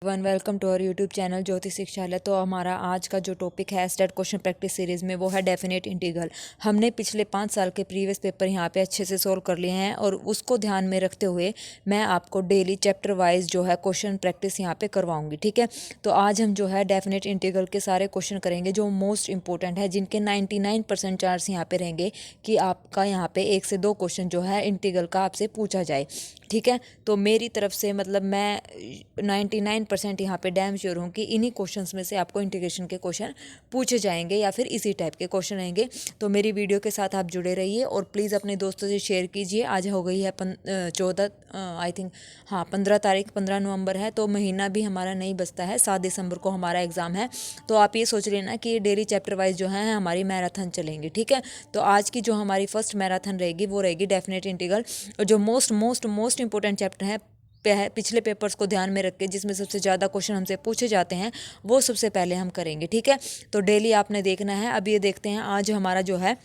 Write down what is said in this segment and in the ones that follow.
Welcome to our YouTube channel Jyoti Shikshalaya. तो हमारा आज का जो टॉपिक है स्टेट क्वेश्चन प्रैक्टिस सीरीज़ में वो है डेफिनेट इंटीग्रल। हमने पिछले 5 साल के प्रीवियस पेपर यहाँ पे अच्छे से सोल्व कर लिए हैं और उसको ध्यान में रखते हुए मैं आपको डेली चैप्टर वाइज जो है क्वेश्चन प्रैक्टिस यहाँ पे करवाऊंगी। ठीक है, तो आज हम जो है डेफिनेट इंटीग्रल के सारे क्वेश्चन करेंगे जो मोस्ट इंपॉर्टेंट है, जिनके 99% चांस यहाँ पे रहेंगे कि आपका यहाँ पे 1 से 2 क्वेश्चन जो है इंटीग्रल का आपसे पूछा जाए। ठीक है, तो मेरी तरफ से मतलब मैं 99% यहाँ पे डैम श्योर हूँ कि इन्हीं क्वेश्चंस में से आपको इंटीग्रेशन के क्वेश्चन पूछे जाएंगे या फिर इसी टाइप के क्वेश्चन रहेंगे। तो मेरी वीडियो के साथ आप जुड़े रहिए और प्लीज़ अपने दोस्तों से शेयर कीजिए। आज हो गई है 15 तारीख, 15 नवंबर है, तो महीना भी हमारा नहीं बचता है। 7 दिसंबर को हमारा एग्ज़ाम है। तो आप ये सोच लेना कि डेली चैप्टर वाइज जो है हमारी मैराथन चलेंगी। ठीक है, तो आज की जो हमारी फर्स्ट मैराथन रहेगी वो रहेगी डेफिनेट इंटीग्रल। और जो मोस्ट इंपॉर्टेंट चैप्टर है पिछले पेपर्स को ध्यान में रख के जिसमें सबसे ज़्यादा क्वेश्चन हमसे पूछे जाते हैं वो सबसे पहले हम करेंगे। ठीक है, तो डेली आपने देखना है। अब ये देखते हैं आज हमारा जो है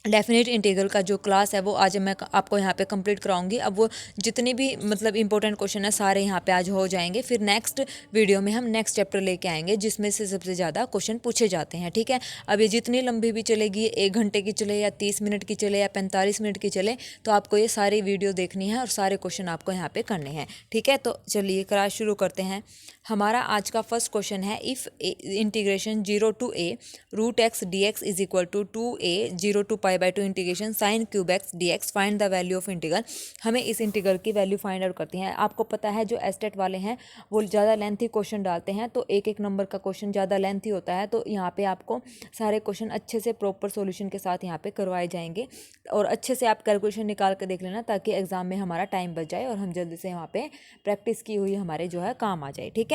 डेफिनेट इंटीग्रल का जो क्लास है वो आज मैं आपको यहाँ पे कंप्लीट कराऊंगी। अब वो जितने भी मतलब इंपॉर्टेंट क्वेश्चन है सारे यहाँ पे आज हो जाएंगे। फिर नेक्स्ट वीडियो में हम नेक्स्ट चैप्टर लेके आएंगे जिसमें से सबसे ज़्यादा क्वेश्चन पूछे जाते हैं। ठीक है, अब ये जितनी लंबी भी चलेगी, 1 घंटे की चले या 30 मिनट की चले या 45 मिनट की चले, तो आपको ये सारी वीडियो देखनी है और सारे क्वेश्चन आपको यहाँ पे करने हैं। ठीक है, तो चलिए क्लास शुरू करते हैं। हमारा आज का फर्स्ट क्वेश्चन है, if integration 0 to a root x D x is equal to 2a 0 to π/2 integration sine cube x D x find the value of integral. हमें इस इंटीग्रल की वैल्यू फाइंड आउट करती हैं। आपको पता है जो एस्टेट वाले हैं वो ज़्यादा लेंथी क्वेश्चन डालते हैं, तो एक नंबर का क्वेश्चन ज़्यादा लेंथी होता है। तो यहाँ पे आपको सारे क्वेश्चन अच्छे से प्रॉपर सॉल्यूशन के साथ यहाँ पे करवाए जाएंगे और अच्छे से आप कैलकुलेशन निकाल कर देख लेना ताकि एग्जाम में हमारा टाइम बच जाए और हम जल्दी से वहाँ पे प्रैक्टिस की हुई हमारे जो है काम आ जाए। ठीक है,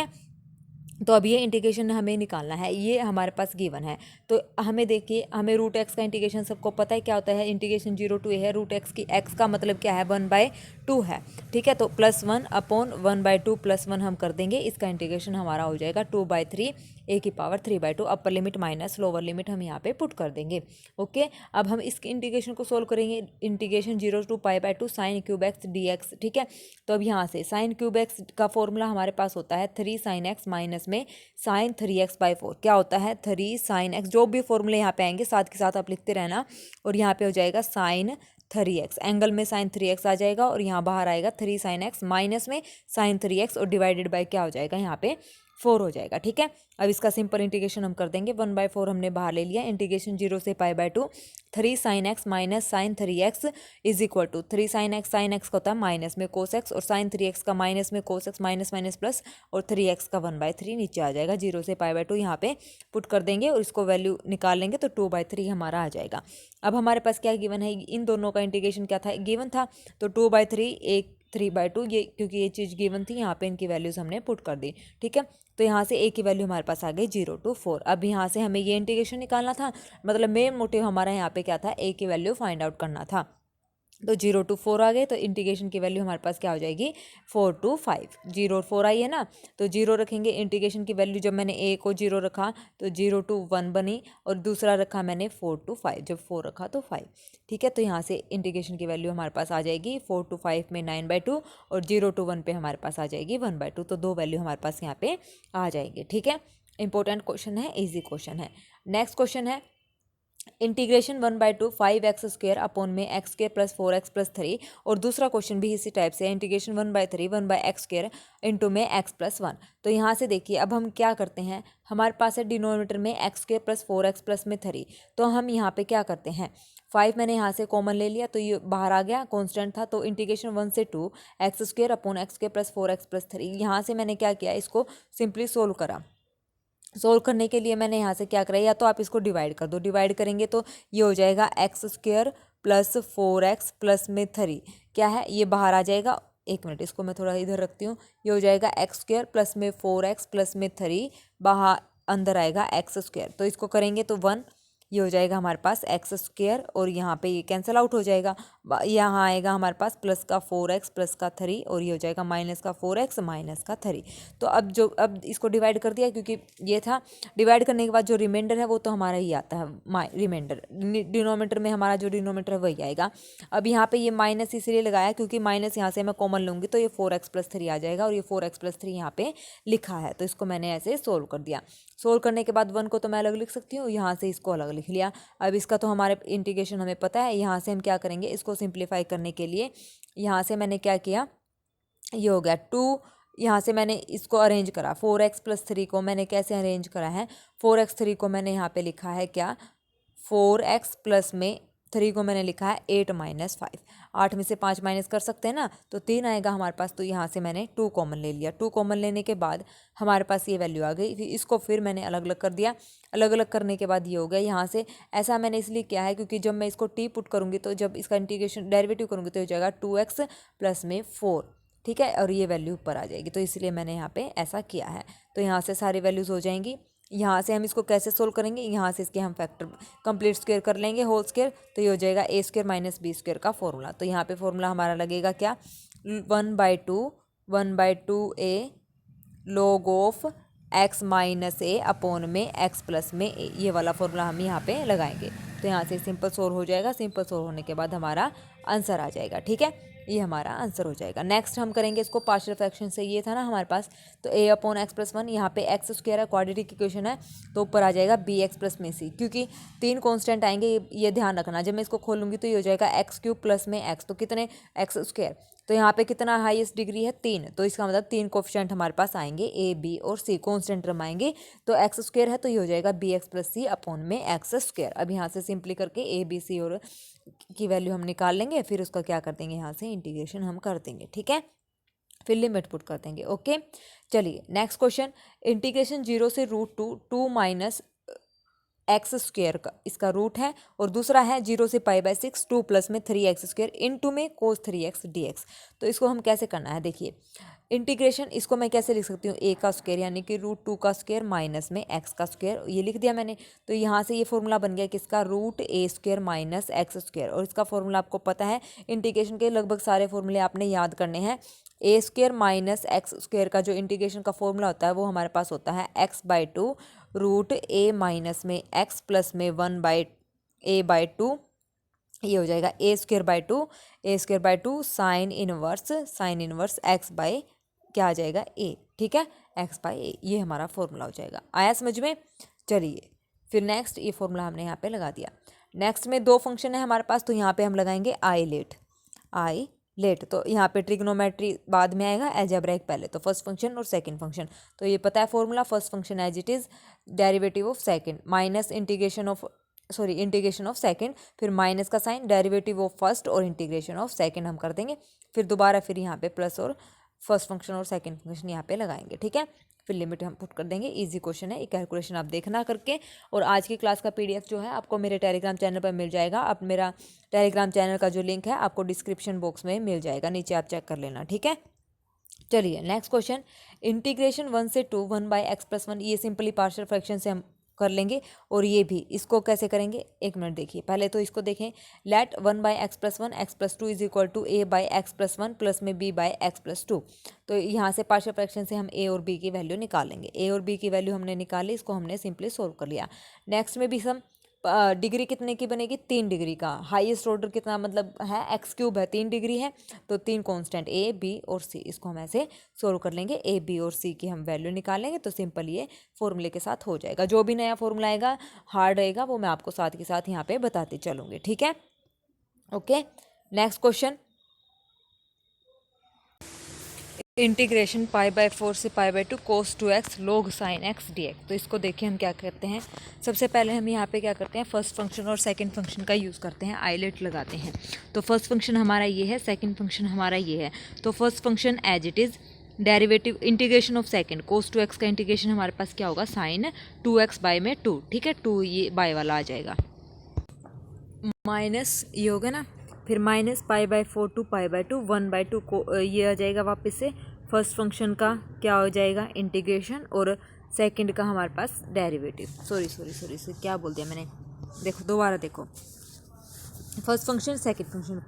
तो अब ये इंटीग्रेशन हमें निकालना है, ये हमारे पास गिवन है। तो हमें देखिए, हमें रूट एक्स का इंटीग्रेशन सबको पता है क्या होता है। इंटीग्रेशन 0 to a है, रूट एक्स की एक्स का मतलब क्या है 1/2 है। ठीक है, तो +1/1/2 +1 हम कर देंगे। इसका इंटीग्रेशन हमारा हो जाएगा 2/3 a की power 3/2। Upper limit minus lower limit हम यहाँ पे पुट कर देंगे। ओके, अब हम इसके इंटीग्रेशन को सोल्व करेंगे। Integration 0 to π/2 sine cube x D x. ठीक है, तो अब यहाँ से साइन क्यूब एक्स का फॉर्मूला हमारे पास होता है 3 sin x माइनस में साइन 3x/4। क्या होता है 3 sin x, जो भी फॉर्मूले यहाँ पे आएंगे साथ के साथ आप लिखते रहना। और यहाँ पे हो जाएगा साइन 3x, एंगल में साइन 3x आ जाएगा और यहाँ बाहर आएगा 3 sin x माइनस में साइन 3x और डिवाइडेड बाय क्या हो जाएगा यहाँ पे 4 हो जाएगा। ठीक है, अब इसका सिंपल इंटीग्रेशन हम कर देंगे। 1/4 हमने बाहर ले लिया। इंटीग्रेशन 0 से π/2 3 sin x minus sine 3x is equal to 3 sin x, sine x का होता है माइनस में cos x और साइन 3x का माइनस में cos x, minus minus plus और 3x का 1/3 नीचे आ जाएगा। 0 से π/2 यहाँ पे पुट कर देंगे और इसको वैल्यू निकाल लेंगे तो 2/3 हमारा आ जाएगा। अब हमारे पास क्या गिवन है, इन दोनों का इंटीग्रेशन क्या था, गिवन था। तो 2/3 एक 3/2, ये क्योंकि ये चीज़ गिवन थी यहाँ पे इनकी वैल्यूज़ हमने पुट कर दी। ठीक है, तो यहाँ से a की वैल्यू हमारे पास आ गई 0 to 4। अब यहाँ से हमें ये इंटीग्रेशन निकालना था, मतलब मेन मोटिव हमारा यहाँ पे क्या था, a की वैल्यू फाइंड आउट करना था। तो 0 to 4 आ गए, तो इंटीग्रेशन की वैल्यू हमारे पास क्या हो जाएगी 4 to 5। 0 और 4 आई है ना, तो 0 रखेंगे। इंटीग्रेशन की वैल्यू जब मैंने a को 0 रखा तो 0 to 1 बनी और दूसरा रखा मैंने 4 to 5, जब 4 रखा तो 5। ठीक है, तो यहाँ से इंटीग्रेशन की वैल्यू हमारे पास आ जाएगी 4 to 5 में 9/2 और 0 to 1 पे हमारे पास आ जाएगी 1/2। तो 2 वैल्यू हमारे पास यहाँ पे आ जाएगी। ठीक है, इंपॉर्टेंट क्वेश्चन है, ईजी क्वेश्चन है। नेक्स्ट क्वेश्चन है इंटीग्रेशन 1/2 5x² अपॉन में x² + 4x + 3। और दूसरा क्वेश्चन भी इसी टाइप से है, इंटीग्रेशन 1/3 1/x² इंटू में x + 1। तो यहाँ से देखिए अब हम क्या करते हैं, हमारे पास है डिनोमिनेटर में x² + 4x + में 3। तो हम यहाँ पे क्या करते हैं, 5 मैंने यहाँ से कॉमन ले लिया तो ये बाहर आ गया, कांस्टेंट था। तो इंटीग्रेशन 1 से 2 x² अपॉन x² + 4x + 3। यहाँ से मैंने क्या किया, इसको सिंपली सोल्व करा। सोल्व करने के लिए मैंने यहाँ से क्या करा, या तो आप इसको डिवाइड कर दो। डिवाइड करेंगे तो ये हो जाएगा x² + 4x + में 3, क्या है ये बाहर आ जाएगा। एक मिनट, इसको मैं थोड़ा इधर रखती हूँ। ये हो जाएगा x² + में 4x + में 3, बाहर अंदर आएगा x²। तो इसको करेंगे तो 1 ये हो जाएगा हमारे पास एक्स स्क्वायर और यहाँ पे ये कैंसिल आउट हो जाएगा। यहाँ आएगा हमारे पास प्लस का 4x प्लस का 3 और ये हो जाएगा माइनस का 4x माइनस का 3। तो अब इसको डिवाइड कर दिया क्योंकि ये था, डिवाइड करने के बाद जो रिमाइंडर है वो तो हमारा ही आता है, रिमाइंडर डिनोमीटर में हमारा जो डिनोमीटर है वही आएगा। अब यहाँ पे ये माइनस इसलिए लगाया क्योंकि माइनस यहाँ से मैं कॉमन लूँगी तो ये 4x प्लस 3 आ जाएगा और ये 4x प्लस 3 यहाँ पे लिखा है, तो इसको मैंने ऐसे सोल्व कर दिया। सोल्व करने के बाद 1 को तो मैं अलग लिख सकती हूँ, यहाँ से इसको अलग लिख लिया। अब इसका तो हमारे इंटीग्रेशन हमें पता है, यहाँ से हम क्या करेंगे, इसको सिंप्लीफाई करने के लिए यहाँ से मैंने क्या किया, ये हो गया 2, यहाँ से मैंने इसको अरेंज करा 4x प्लस 3 को मैंने कैसे अरेंज करा है, 4x 3 को मैंने यहाँ पे लिखा है क्या, 4x प्लस में 3 को मैंने लिखा है 8 माइनस 5। 8 में से 5 माइनस कर सकते हैं ना, तो 3 आएगा हमारे पास। तो यहाँ से मैंने 2 कॉमन ले लिया। 2 कॉमन लेने के बाद हमारे पास ये वैल्यू आ गई। इसको फिर मैंने अलग अलग कर दिया। अलग अलग करने के बाद ये हो गया। यहाँ से ऐसा मैंने इसलिए किया है क्योंकि जब मैं इसको टी पुट करूँगी तो जब इसका इंटीग्रेशन डेरिवेटिव करूँगी तो हो जाएगा 2x प्लस में 4, ठीक है, और ये वैल्यू ऊपर आ जाएगी, तो इसलिए मैंने यहाँ पे ऐसा किया है। तो यहाँ से सारी वैल्यूज़ हो जाएंगी। यहाँ से हम इसको कैसे सोल्व करेंगे, यहाँ से इसके हम फैक्टर कंप्लीट स्क्वायर कर लेंगे, होल स्क्वायर, तो ये हो जाएगा ए स्क्वायर माइनस बी स्क्वायर का फॉर्मूला। तो यहाँ पे फॉर्मूला हमारा लगेगा क्या, 1/2 ए log of x minus A upon में x प्लस में ए, ये वाला फॉर्मूला हम यहाँ पे लगाएंगे। तो यहाँ से सिंपल सोल्व हो जाएगा। सिंपल सोल्व होने के बाद हमारा आंसर आ जाएगा, ठीक है, ये हमारा आंसर हो जाएगा। नेक्स्ट हम करेंगे इसको पार्शियल फ्रैक्शन से। ये था ना हमारे पास, तो a अपॉन एक्स प्लस 1, यहाँ पे एक्स स्क्वायर है, क्वाड्रेटिक इक्वेशन है, तो ऊपर आ जाएगा बी एक्स प्लस में सी, क्योंकि 3 कांस्टेंट आएंगे, ये ध्यान रखना। जब मैं इसको खोलूँगी तो ये हो जाएगा एक्स क्यूब प्लस में एक्स, तो कितने एक्स स्क्वायर, तो यहाँ पे कितना हाईएस्ट डिग्री है 3, तो इसका मतलब 3 कोफिशिएंट हमारे पास आएंगे, ए बी और सी कॉन्स्टेंट टर्म आएंगे। तो एक्स स्क्वायर है तो ये हो जाएगा बी एक्स प्लस सी अपॉन में एक्स स्क्वायर। अब यहाँ से सिंपली करके ए बी सी और की वैल्यू हम निकाल लेंगे, फिर उसका क्या कर देंगे, यहाँ से इंटीग्रेशन हम कर देंगे, ठीक है, फिर लिमिट पुट कर देंगे। ओके, चलिए नेक्स्ट क्वेश्चन, इंटीग्रेशन 0 से √2 माइनस एक्स स्क्वायर का इसका रूट है, और दूसरा है 0 से π/6 2 प्लस में 3x स्क्वायर इनटू में cos 3x dx। तो इसको हम कैसे करना है, देखिए इंटीग्रेशन, इसको मैं कैसे लिख सकती हूँ, a का स्क्वायर यानी कि √2 का स्क्वायर माइनस में x का स्क्वायर, ये लिख दिया मैंने। तो यहाँ से ये फॉर्मूला बन गया किसका, √a² माइनस एक्स स्क्वायर, और इसका फॉर्मूला आपको पता है, इंटीग्रेशन के लगभग सारे फॉर्मूले आपने याद करने हैं। a² माइनस एक्स स्क्वायर का जो इंटीग्रेशन का फॉर्मूला होता है वो हमारे पास होता है x/2 √a माइनस में x प्लस में 1/a/2, ये हो जाएगा a² sign inverse x by क्या आ जाएगा a, ठीक है, x/a, ये हमारा फॉर्मूला हो जाएगा। आया समझ में, चलिए फिर नेक्स्ट ये फॉर्मूला हमने यहाँ पे लगा दिया। नेक्स्ट में 2 फंक्शन है हमारे पास, तो यहाँ पे हम लगाएंगे आई लेट, तो यहाँ पे ट्रिग्नोमेट्री बाद में आएगा, अलजेब्रा पहले, तो फर्स्ट फंक्शन और सेकंड फंक्शन। तो ये पता है formula, first function as it is derivative of second minus integration of second, फिर माइनस का साइन, डेरिवेटिव ऑफ फर्स्ट और इंटीग्रेशन ऑफ सेकंड हम कर देंगे, फिर दोबारा फिर यहाँ पे प्लस और फर्स्ट फंक्शन और सेकंड फंक्शन यहाँ पे लगाएंगे, ठीक है, फिर लिमिट हम पुट कर देंगे। इजी क्वेश्चन है, ये कैलकुलेशन आप देखना करके। और आज की क्लास का पीडीएफ जो है आपको मेरे टेलीग्राम चैनल पर मिल जाएगा। अब मेरा टेलीग्राम चैनल का जो लिंक है आपको डिस्क्रिप्शन बॉक्स में मिल जाएगा, नीचे आप चेक कर लेना, ठीक है। चलिए नेक्स्ट क्वेश्चन, इंटीग्रेशन 1 से 2 1/x+1, ये सिंपली पार्शियल फ्रैक्शन से हम कर लेंगे। और ये भी, इसको कैसे करेंगे, एक मिनट देखिए, पहले तो इसको देखें, let 1/x+1 x+2 is equal to a/x+1 plus में b/x+2। तो यहाँ से पार्शियल फ्रैक्शन से हम a और b की वैल्यू निकालेंगे। a और b की वैल्यू हमने निकाली, इसको हमने सिंपली सोल्व कर लिया। नेक्स्ट में भी हम डिग्री कितने की बनेगी, 3 डिग्री का, हाईएस्ट ऑर्डर कितना मतलब है, x³ है, 3 डिग्री है, तो 3 कांस्टेंट a b और c, इसको हम ऐसे सोल्व कर लेंगे। a b और c की हम वैल्यू निकालेंगे, तो सिंपल ये फॉर्मूले के साथ हो जाएगा। जो भी नया फॉर्मूला आएगा हार्ड रहेगा वो मैं आपको साथ के साथ यहाँ पे बताते चलूँगी, ठीक है। ओके, नेक्स्ट क्वेश्चन, इंटीग्रेशन π/4 से π/2 cos 2x log sin x dx। तो इसको देखिए हम क्या करते हैं, सबसे पहले हम यहाँ पे क्या करते हैं, फर्स्ट फंक्शन और सेकंड फंक्शन का यूज़ करते हैं, आइलेट लगाते हैं। तो फर्स्ट फंक्शन हमारा ये है, सेकंड फंक्शन हमारा ये है। तो first function as it is derivative integration of second cos 2x का इंटीग्रेशन हमारे पास क्या होगा, साइन 2x बाई में 2, ठीक है, 2 ये बाय वाला आ जाएगा, माइनस ये होगा ना, फिर माइनस π/4 टू π/2 1/2 को ये आ जाएगा वापस से। फर्स्ट फंक्शन का क्या हो जाएगा, इंटीग्रेशन, और सेकंड का हमारे पास डेरिवेटिव, सॉरी क्या बोल दिया मैंने, देखो दोबारा देखो, first function second function,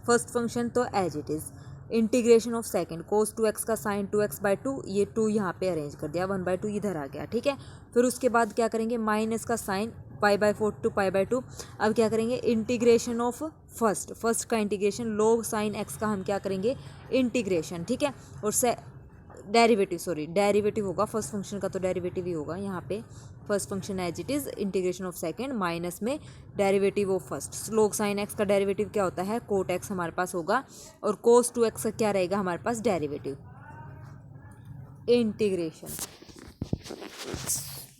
first function तो as it is, integration of second cos 2x का साइन 2x/2, ये 2 यहाँ पे अरेंज कर दिया, 1/2 इधर आ गया, ठीक है। फिर उसके बाद क्या करेंगे, माइनस का साइन π/4 टू π/2। अब क्या करेंगे, इंटीग्रेशन ऑफ फर्स्ट का इंटीग्रेशन, log साइन x का हम क्या करेंगे, इंटीग्रेशन, ठीक है। और डेरिवेटिव होगा फर्स्ट फंक्शन का, तो डेरिवेटिव ही होगा यहाँ पे, first function as it is, integration of second minus में derivative of first. log sine x का डेरिवेटिव क्या होता है, कोट x हमारे पास होगा, और cos 2x का क्या रहेगा हमारे पास, डेरिवेटिव। इंटीग्रेशन,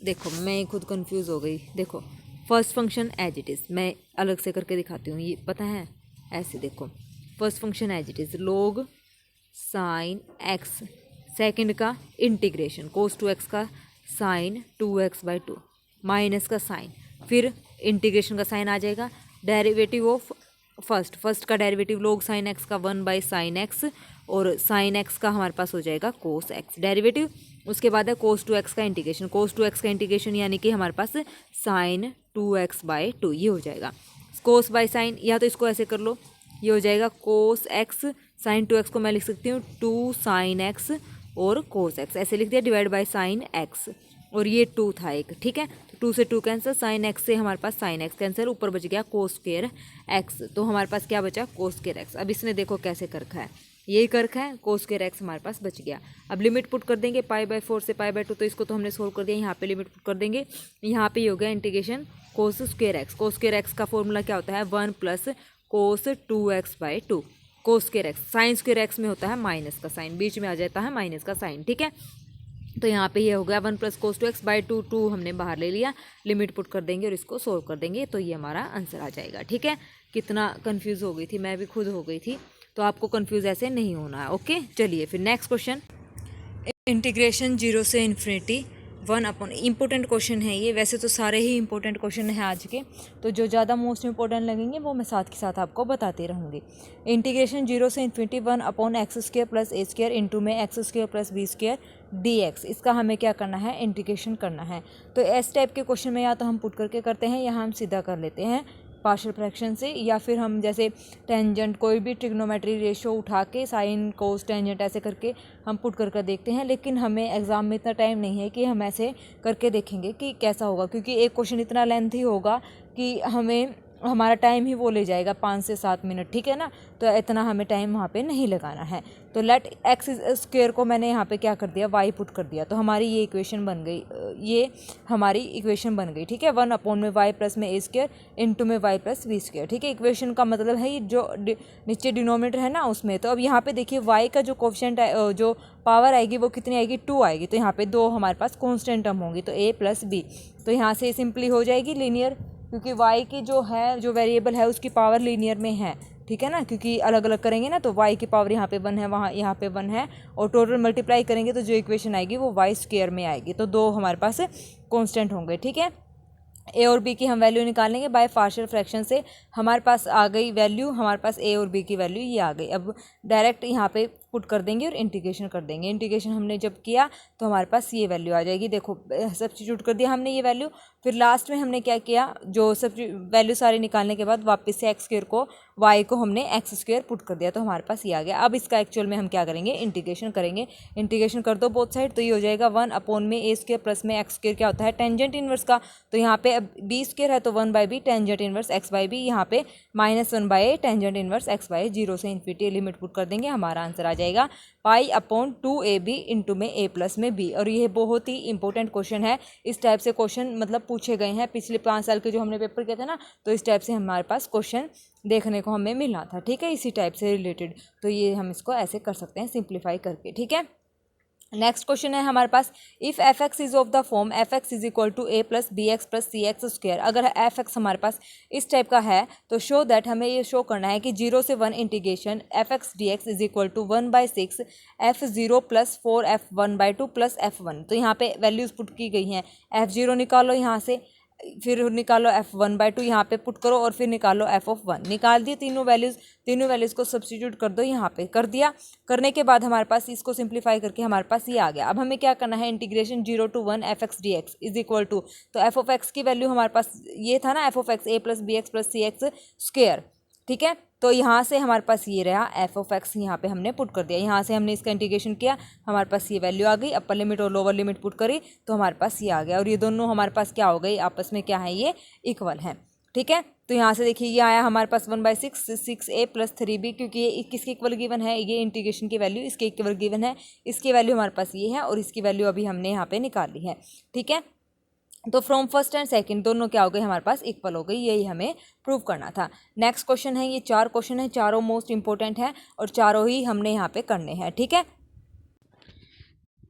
देखो मैं खुद कंफ्यूज हो गई, देखो first function as it is, मैं अलग से करके दिखाती हूँ, ये पता है ऐसे, देखो first function as it is, log sine x, second का इंटीग्रेशन cos 2x का साइन 2x/2 माइनस का साइन, फिर इंटीग्रेशन का साइन आ जाएगा, डेरिवेटिव ऑफ फर्स्ट का डेरिवेटिव log साइन x का 1/sin x, और साइन x का हमारे पास हो जाएगा cos x डेरिवेटिव। उसके बाद है cos 2x का इंटीग्रेशन, cos 2x का इंटीग्रेशन यानी कि हमारे पास साइन 2x/2, ये हो जाएगा cos बाई साइन, या तो इसको ऐसे कर लो, ये हो जाएगा cos x, साइन 2x को मैं लिख सकती हूँ 2 sin x और cos x, ऐसे लिख दिया, डिवाइड बाई साइन x, और ये 2 था एक, ठीक है, तो 2 से 2 कैंसिल, साइन x से हमारे पास साइन x कैंसिल, ऊपर बच गया cos स्क्वायर x, तो हमारे पास क्या बचा, cos स्क्वायर x। अब इसने देखो कैसे कर रखा है, यही कर रखा है, cos स्क्वायर x हमारे पास बच गया। अब लिमिट पुट कर देंगे, π/4 से π/2, तो इसको तो हमने सोल्व कर दिया, यहाँ पे लिमिट पुट कर देंगे, यहाँ पे ही हो गया integration cos square x। cos square x का फॉर्मूला क्या होता है, 1 + cos 2x/2, cos square x, sine square x में होता है माइनस का साइन, बीच में आ जाता है माइनस का साइन, ठीक है। तो यहाँ पे ये हो गया 1 + cos 2x/2, 2 हमने बाहर ले लिया, लिमिट पुट कर देंगे और इसको सोल्व कर देंगे, तो ये हमारा आंसर आ जाएगा, ठीक है। कितना कंफ्यूज हो गई थी, मैं भी खुद हो गई थी, तो आपको कंफ्यूज ऐसे नहीं होना है, ओके। चलिए फिर नेक्स्ट क्वेश्चन, इंटीग्रेशन 0 से इन्फिनिटी 1/, इम्पोर्टेंट क्वेश्चन है ये, वैसे तो सारे ही इंपॉर्टेंट क्वेश्चन हैं आज के, तो जो ज़्यादा मोस्ट इंपॉर्टेंट लगेंगे वो मैं साथ के साथ आपको बताते रहूँगी। इंटीग्रेशन 0 से इन्फिनिटी 1/x² + a² इंटू में x² + b² dx, इसका हमें क्या करना है, इंटीग्रेशन करना है। तो इस टाइप के क्वेश्चन में या तो हम पुट करके करते हैं, या हम सीधा कर लेते हैं पार्शियल फ्रैक्शन से, या फिर हम जैसे टेंजेंट, कोई भी ट्रिग्नोमेट्री रेशो उठा के साइन कोस टेंजेंट ऐसे करके हम पुट करके देखते हैं। लेकिन हमें एग्ज़ाम में इतना टाइम नहीं है कि हम ऐसे करके देखेंगे कि कैसा होगा, क्योंकि एक क्वेश्चन इतना लेंथी होगा कि हमारा टाइम ही वो ले जाएगा 5 से 7 मिनट, ठीक है ना, तो इतना हमें टाइम वहाँ पे नहीं लगाना है। तो लेट x² को मैंने यहाँ पे क्या कर दिया, y पुट कर दिया, तो हमारी ये इक्वेशन बन गई, ये हमारी इक्वेशन बन गई, ठीक है। 1/में y + में a² इंटू में y + b², ठीक है। इक्वेशन का मतलब है ये जो नीचे डिनोमिनेटर है ना उसमें, तो अब यहाँ पे देखिए y का जो कोफिशिएंट है, जो पावर आएगी वो कितनी आएगी, 2 आएगी, तो यहाँ पे 2 हमारे पास कॉन्स्टेंट टर्म होंगी, तो a + b, तो यहाँ से सिंपली हो जाएगी लीनियर, क्योंकि y की जो वेरिएबल है उसकी पावर लीनियर में है, ठीक है ना, क्योंकि अलग अलग करेंगे ना, तो y की पावर यहाँ पे 1 है, वहाँ यहाँ पे 1 है, और टोटल मल्टीप्लाई करेंगे तो जो इक्वेशन आएगी वो y² में आएगी, तो 2 हमारे पास कांस्टेंट होंगे, ठीक है। ए और बी की हम वैल्यू निकालेंगे बाय पार्शियल फ्रैक्शन से, हमारे पास आ गई वैल्यू, हमारे पास ए और बी की वैल्यू ये आ गई। अब डायरेक्ट यहाँ पे पुट कर देंगे और इंटीग्रेशन कर देंगे। इंटीग्रेशन हमने जब किया तो हमारे पास ये वैल्यू आ जाएगी, देखो सब्स्टिट्यूट कर दिया हमने ये वैल्यू। फिर लास्ट में हमने क्या किया, जो सब वैल्यू सारी निकालने के बाद वापस से x² को y को हमने x² पुट कर दिया, तो हमारे पास ये आ गया। अब इसका एक्चुअल में हम क्या करेंगे, इंटीग्रेशन करेंगे। इंटीग्रेशन कर दो बोथ साइड, तो ये हो जाएगा 1/में a² प्लस में x² क्या होता है, टेंजेंट इनवर्स का, तो यहाँ पे अब b² है तो 1/b टेंजेंट इनवर्स x/b, यहाँ पे -1/a टेंजेंट इनवर्स x/a। 0 से इन्फिनिटी लिमिट पुट कर देंगे, हमारा आंसर आ जाएगा π/2ab इंटू में a प्लस में b। और ये बहुत ही इंपॉर्टेंट क्वेश्चन है, इस टाइप से क्वेश्चन मतलब पूछे गए हैं पिछले 5 साल के जो हमने पेपर किए थे ना, तो इस टाइप से हमारे पास क्वेश्चन देखने को हमें मिला था, ठीक है, इसी टाइप से रिलेटेड। तो ये हम इसको ऐसे कर सकते हैं सिंप्लीफाई करके, ठीक है। नेक्स्ट क्वेश्चन है हमारे पास, if F x is of the form F x is equal to a plus B X plus C X square, अगर एफ एक्स हमारे पास इस टाइप का है तो शो दैट, हमें ये शो करना है कि 0 से 1 integration F x D x is equal to 1/6 f0 plus 4 f1/2 plus f1। तो यहाँ पे वैल्यूज पुट की गई हैं, f0 निकालो यहाँ से, फिर निकालो f1/2 यहाँ पे पुट करो और फिर निकालो f(1). निकाल दिए तीनों वैल्यूज़ को सब्स्टिट्यूट कर दो यहाँ पे, कर दिया। करने के बाद हमारे पास इसको सिंप्लीफाई करके हमारे पास ये आ गया। अब हमें क्या करना है, integration 0 to 1 fx dx is equal to, तो f(x) की वैल्यू हमारे पास ये था ना, f(x) a + bx + cx square, ठीक है। तो यहाँ से हमारे पास ये रहा f(x), यहाँ पे हमने पुट कर दिया। यहाँ से हमने इसका इंटीग्रेशन किया, हमारे पास ये वैल्यू आ गई। अपर लिमिट और लोअर लिमिट पुट करी तो हमारे पास ये आ गया। और ये दोनों हमारे पास क्या हो गई, आपस में क्या है, ये इक्वल है, ठीक है। तो यहाँ से देखिए ये आया हमारे पास 1/6 6a + 3b, क्योंकि ये किसके इक्वल गिवन है, ये इंटीग्रेशन की वैल्यू इसके इक्वल गिवन है। इसकी वैल्यू हमारे पास ये है और इसकी वैल्यू अभी हमने यहाँ पे निकाल ली है, ठीक है। तो फ्रॉम फर्स्ट एंड सेकंड दोनों क्या हो गई, हमारे पास इक्वल हो गई। यही हमें प्रूव करना था। नेक्स्ट क्वेश्चन है, ये 4 क्वेश्चन है, चारों मोस्ट इंपॉर्टेंट है और चारों ही हमने यहाँ पे करने हैं, ठीक है।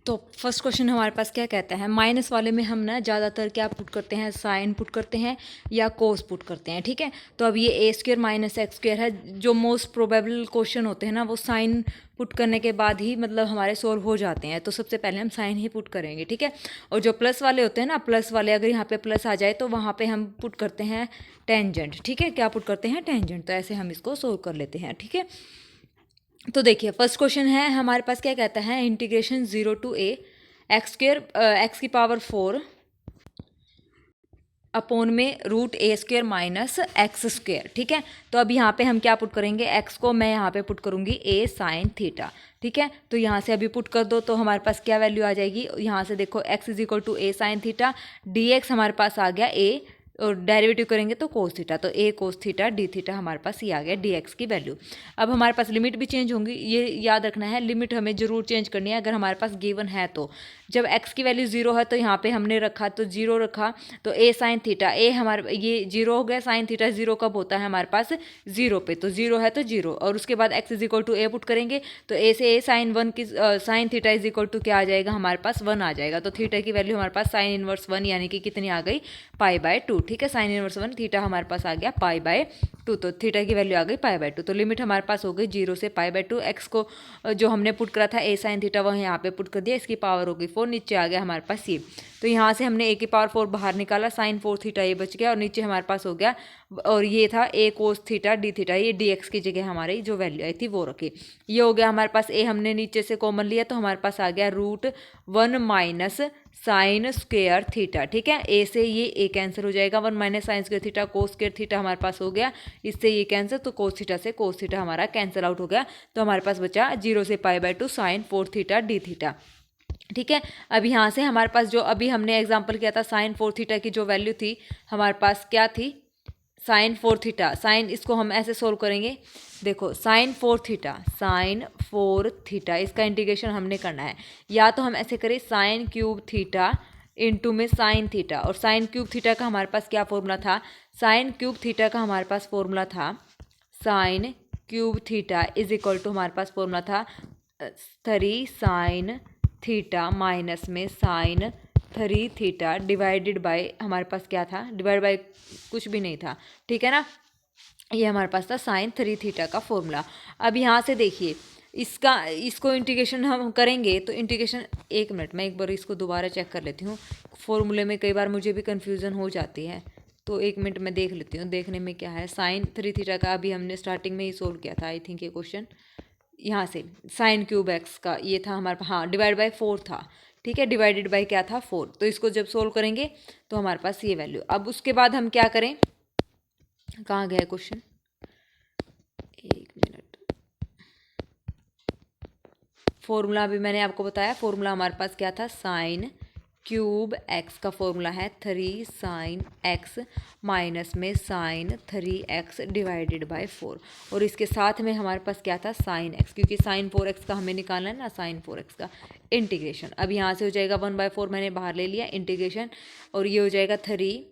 तो फर्स्ट क्वेश्चन हमारे पास क्या कहता है, माइनस वाले में हम ना ज़्यादातर क्या पुट करते हैं, साइन पुट करते हैं या कोस पुट करते हैं, ठीक है। तो अब ये a² - x² है, जो मोस्ट प्रोबेबल क्वेश्चन होते हैं ना वो साइन पुट करने के बाद ही मतलब हमारे सोल्व हो जाते हैं। तो सबसे पहले हम साइन ही पुट करेंगे, ठीक है। और जो प्लस वाले होते हैं ना, प्लस वाले अगर यहाँ पे प्लस आ जाए तो वहाँ पे हम पुट करते हैं टेंजेंट, ठीक है। क्या पुट करते हैं, टेंजेंट। तो ऐसे हम इसको सोल्व कर लेते हैं, ठीक है। तो देखिए फर्स्ट क्वेश्चन है हमारे पास, क्या कहता है, integration 0 to a x² x⁴ upon में √a² - x², ठीक है। तो अब यहाँ पे हम क्या पुट करेंगे, x को मैं यहाँ पे पुट करूँगी a sin थीटा, ठीक है। तो यहाँ से अभी पुट कर दो तो हमारे पास क्या वैल्यू आ जाएगी, यहाँ से देखो x = a sin theta, dx हमारे पास आ गया a, और डेरिवेटिव करेंगे तो कोस थीटा, तो a cos theta D theta हमारे पास ये आ गया dx की वैल्यू। अब हमारे पास लिमिट भी चेंज होंगी, ये याद रखना है, लिमिट हमें जरूर चेंज करनी है अगर हमारे पास गिवन है। तो जब x की वैल्यू 0 है तो यहाँ पे हमने रखा, तो 0 रखा, तो a sin थीटा, a हमारे ये 0 हो गया, sin थीटा 0 कब होता है हमारे पास, 0 पे, तो 0 है तो 0। और उसके बाद x = a पुट करेंगे तो a से a sin 1 की sin थीटा = क्या आ जाएगा, हमारे पास 1 आ जाएगा। तो थीटा की वैल्यू हमारे पास sin 1 यानी कि कितनी आ गई, π/2, ठीक है। sin 1 थीटा हमारे पास आ गया π/2, तो थीटा की वैल्यू आ गई π/2। तो लिमिट हमारे पास हो गई 0 से π/2। x को जो हमने पुट करा था a sin थीटा वह यहाँ पे पुट कर दिया, इसकी पावर हो गई 4, नीचे आ गया हमारे पास ये। तो यहाँ से हमने a की पावर 4 बाहर निकाला, sin 4 थीटा ये बच गया और नीचे हमारे पास हो गया, और ये था a cos theta D theta, ये dx की जगह हमारी जो वैल्यू आई थी वो रखी। ये हो गया हमारे पास a, हमने नीचे से कॉमन लिया तो हमारे पास आ गया √1 - sin स्क्वायर थीटा, ठीक है। a से ये a कैंसिल हो जाएगा, 1 - sin square theta, cos square theta हमारे पास हो गया, इससे ये कैंसिल, तो कोस थीटा से कोस थीटा हमारा कैंसिल आउट हो गया। तो हमारे पास बचा 0 से π/2 sin 4 थीटा डी थीटा, ठीक है। अब यहाँ से हमारे पास जो अभी हमने एग्जांपल किया था sin 4 थीटा की जो वैल्यू थी हमारे पास क्या थी, sin 4 थीटा, साइन इसको हम ऐसे सोल्व करेंगे, देखो sin 4 थीटा इसका इंटीग्रेशन हमने करना है। या तो हम ऐसे करें sin³ थीटा इंटू में sin थीटा, और sin³ थीटा का हमारे पास क्या फॉर्मूला था, sin³ थीटा का हमारे पास फॉर्मूला था sin³ थीटा = हमारे पास फॉर्मूला था 3 sin थीटा माइनस में sin 3 थीटा डिवाइडेड बाय, हमारे पास क्या था, डिवाइड बाय कुछ भी नहीं था, ठीक है ना। ये हमारे पास था sin 3 थीटा का फॉर्मूला। अब यहाँ से देखिए इसको इंटीग्रेशन हम करेंगे तो इंटीग्रेशन, एक मिनट मैं एक बार इसको दोबारा चेक कर लेती हूँ, फॉर्मूले में कई बार मुझे भी कन्फ्यूज़न हो जाती है, तो एक मिनट में देख लेती हूँ देखने में क्या है। sin 3 थीटा का अभी हमने स्टार्टिंग में ही सोल्व किया था आई थिंक ये क्वेश्चन, यहाँ से sin³ x का ये था हमारे पास, हाँ डिवाइड बाय 4 था, ठीक है, डिवाइडेड बाय क्या था 4। तो इसको जब सोल्व करेंगे तो हमारे पास ये वैल्यू। अब उसके बाद हम क्या करें, कहाँ गया क्वेश्चन, एक मिनट, फॉर्मूला अभी मैंने आपको बताया, फॉर्मूला हमारे पास क्या था, sin³ x का फॉर्मूला है 3 sin x माइनस में sin 3x डिवाइडेड बाय 4, और इसके साथ में हमारे पास क्या था sin x, क्योंकि sin 4x का हमें निकालना है ना, sin 4x का इंटीग्रेशन। अब यहाँ से हो जाएगा 1/4 मैंने बाहर ले लिया इंटीग्रेशन, और ये हो जाएगा 3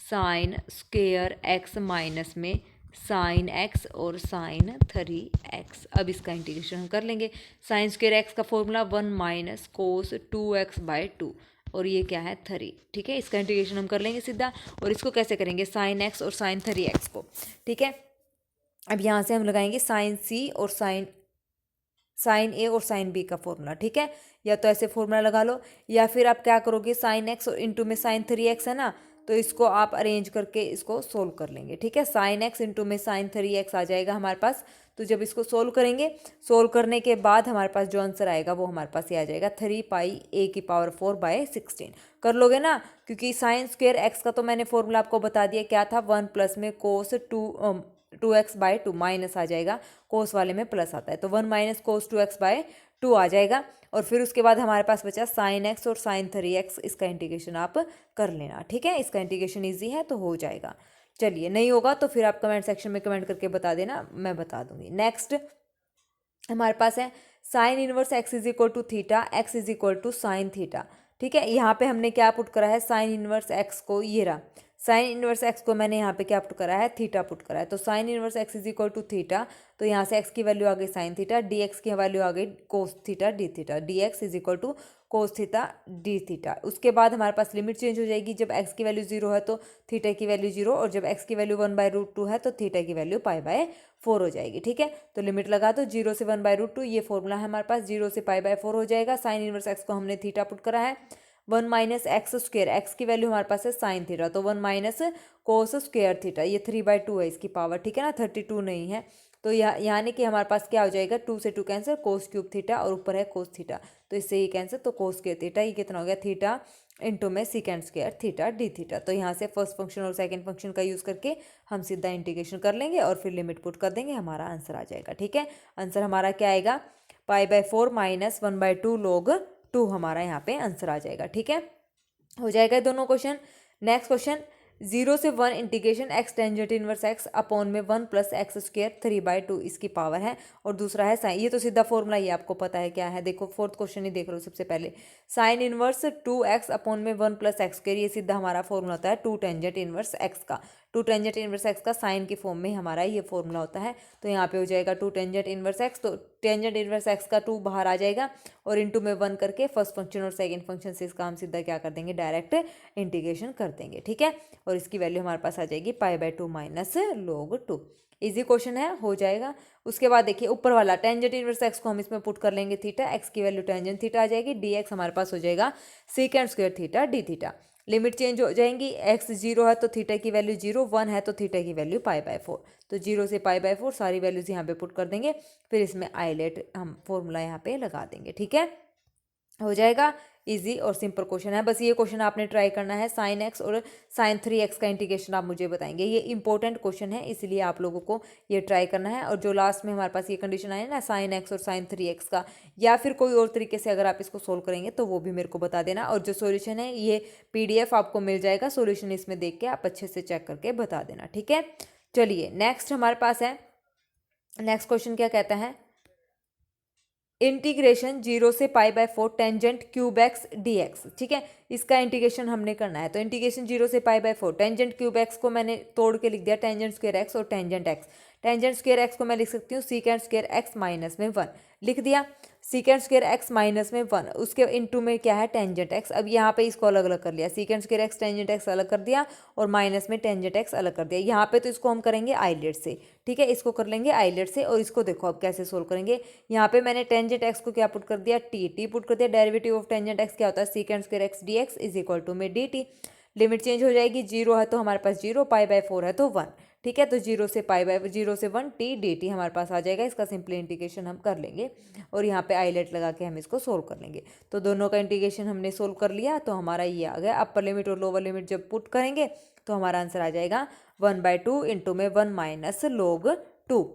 sin स्क्वायर x माइनस में sin x और sin 3x। अब इसका इंटीग्रेशन हम कर लेंगे। sin स्क्वायर x का फॉर्मूला 1 - cos 2x/2, और ये क्या है 3, ठीक है। इसका इंटीग्रेशन हम कर लेंगे सीधा, और इसको कैसे करेंगे, sin x और sin 3x को, ठीक है। अब यहाँ से हम लगाएंगे sin c और sin a और sin b का फॉर्मूला, ठीक है। या तो ऐसे फॉर्मूला लगा लो, या फिर आप क्या करोगे, sin x और इंटू में sin 3x है ना, तो इसको आप अरेंज करके इसको सोल्व कर लेंगे, ठीक है। साइन एक्स इंटू में साइन 3x आ जाएगा हमारे पास। तो जब इसको सोल्व करेंगे, सोल्व करने के बाद हमारे पास जो आंसर आएगा वो हमारे पास ये आ जाएगा 3π(a⁴/16) कर लोगे ना, क्योंकि साइन स्क्वेयर एक्स का तो मैंने फॉर्मूला आपको बता दिया क्या था, 1 प्लस में कोस 2x/2 माइनस आ जाएगा, कोस वाले में प्लस आता है, तो 1 माइनस कोस 2x/2 आ जाएगा। और फिर उसके बाद हमारे पास बचा साइन एक्स और साइन 3x, इसका इंटीग्रेशन आप कर लेना, ठीक है। इसका इंटीग्रेशन ईजी है तो हो जाएगा। चलिए, नहीं होगा तो फिर आप कमेंट सेक्शन में कमेंट करके बता देना, मैं बता दूंगी। नेक्स्ट हमारे पास है sine inverse x is equal to theta, x is equal to sine theta, ठीक है। यहाँ पे हमने क्या पुट करा है, साइन इनवर्स x को, ये रहा साइन इनवर्स x को मैंने यहाँ पे क्या पुट करा है, थीटा पुट करा है। तो sine inverse x is equal to theta, तो यहाँ से x की वैल्यू आ गई साइन थीटा, dx की वैल्यू आ गई cos theta D theta, dx is equal to cos theta D theta. उसके बाद हमारे पास लिमिट चेंज हो जाएगी, जब x की वैल्यू 0 है तो थीटा की वैल्यू 0, और जब x की वैल्यू 1/√2 है तो थीटा की वैल्यू π/4 हो जाएगी, ठीक है। तो लिमिट लगा दो 0 से 1/√2, ये फॉर्मूला है हमारे पास, 0 से π/4 हो जाएगा। साइन इनवर्स x को हमने थीटा पुट करा है, 1 माइनस एक्स स्क्वेयर, एक्स की वैल्यू हमारे पास है साइन थीटा, तो 1 माइनस कोस स्क्वेयर थीटा, ये 3/2 है इसकी पावर, ठीक है ना, 32 नहीं है। तो यानी कि हमारे पास क्या हो जाएगा, 2 से 2 कैंसिल, कोस क्यूब थीटा और ऊपर है कोस थीटा, तो इससे ये कैंसिल, तो कोस स्क्वेयर थीटा, ये कितना हो गया, थीटा इंटू में second square theta D theta. तो यहाँ से फर्स्ट फंक्शन और सेकंड फंक्शन का यूज़ करके हम सीधा इंटीग्रेशन कर लेंगे और फिर लिमिट पुट कर देंगे, हमारा आंसर आ जाएगा, ठीक है। आंसर हमारा क्या आएगा, π/4 माइनस 1/2 log 2 हमारा यहाँ पे आंसर आ जाएगा, ठीक है। हो जाएगा दोनों क्वेश्चन। नेक्स्ट क्वेश्चन, 0 से 1 integration x tangent inverse x अपॉन में 1 प्लस एक्स स्क्वेयर 3/2 इसकी पावर है, और दूसरा है साइन, ये तो सीधा फॉर्मूला ही आपको पता है क्या है, देखो फोर्थ क्वेश्चन ही देख लो सबसे पहले, साइन इनवर्स 2x अपॉन में 1 प्लस एक्स स्क्वेयर, ये सीधा हमारा फॉर्मूला होता है 2 टेंजेंट इनवर्स x का, 2 टेंजेंट इनवर्स x का साइन की फॉर्म में हमारा ये फॉर्मूला होता है। तो यहाँ पे हो जाएगा 2 टेंजेंट इनवर्स x, तो टेंजेंट इनवर्स x का 2 बाहर आ जाएगा, और इंटू में 1 करके फर्स्ट फंक्शन और सेकंड फंक्शन से इसका हम सीधा क्या कर देंगे, डायरेक्ट इंटीग्रेशन कर देंगे, ठीक है। और इसकी वैल्यू हमारे पास आ जाएगी π/2 माइनस log 2। इजी क्वेश्चन है, हो जाएगा। उसके बाद देखिए ऊपर वाला टेंजेंट इनवर्स x को हम इसमें पुट कर लेंगे थीटा, x की वैल्यू टेंजेंट थीटा आ जाएगी, dx हमारे पास हो जाएगा second square theta D theta. Limit change हो जाएंगी, x 0 है तो थीटा की वैल्यू 0, 1 है तो थीटा की वैल्यू π/4, तो 0 से π/4 सारी वैल्यूज यहाँ पे पुट कर देंगे, फिर इसमें आइलेट हम फॉर्मूला यहाँ पे लगा देंगे, ठीक है। हो जाएगा, इजी और सिंपल क्वेश्चन है। बस ये क्वेश्चन आपने ट्राई करना है, साइन एक्स और साइन 3x का इंटीग्रेशन आप मुझे बताएंगे, ये इंपॉर्टेंट क्वेश्चन है, इसलिए आप लोगों को ये ट्राई करना है। और जो लास्ट में हमारे पास ये कंडीशन आई है ना, साइन एक्स और साइन 3x का, या फिर कोई और तरीके से अगर आप इसको सोल्व करेंगे तो वो भी मेरे को बता देना। और जो सोल्यूशन है ये PDF आपको मिल जाएगा, सोल्यूशन इसमें देख के आप अच्छे से चेक करके बता देना, ठीक है। चलिए नेक्स्ट हमारे पास है, नेक्स्ट क्वेश्चन क्या कहता है, इंटीग्रेशन 0 से π/4 टेंजेंट क्यूब एक्स dx, ठीक है। इसका इंटीग्रेशन हमने करना है, तो इंटीग्रेशन 0 से π/4 टेंजेंट क्यूब एक्स को मैंने तोड़ के लिख दिया टेंजेंट स्क्वायर एक्स और tangent x. Tangent square x को मैं लिख सकती हूँ सीकेंड स्क्वायर एक्स माइनस में 1, लिख दिया सीकेंड स्क्वायर एक्स माइनस में 1, उसके इनटू में क्या है टेंजेंट एक्स। अब यहाँ पे इसको अलग अलग कर लिया, सीकेंड स्क्वायर एक्स टेंजेंट एक्स अलग कर दिया और माइनस में टेंजेंट एक्स अलग कर दिया। यहाँ पे तो इसको हम करेंगे आइलेट से, ठीक है, इसको कर लेंगे आइलेट से। और इसको देखो अब कैसे सोल्व करेंगे, यहाँ पे मैंने टेंजेंट एक्स को क्या पुट कर दिया, टी पुट कर दिया। डेरिवेटिव ऑफ टेंजेंट एक्स क्या होता है, secant square X dx is equal to में dt। लिमिट चेंज हो जाएगी, 0 है तो हमारे पास 0, π/4 है तो 1, ठीक है। तो 0 से 1 t dt हमारे पास आ जाएगा, इसका सिंपली इंटीग्रेशन हम कर लेंगे और यहाँ पे आइलेट लगा के हम इसको सोल्व कर लेंगे। तो दोनों का इंटीग्रेशन हमने सोल्व कर लिया, तो हमारा ये आ गया। अपर लिमिट और लोअर लिमिट जब पुट करेंगे तो हमारा आंसर आ जाएगा 1/2 इंटू में 1 माइनस log 2,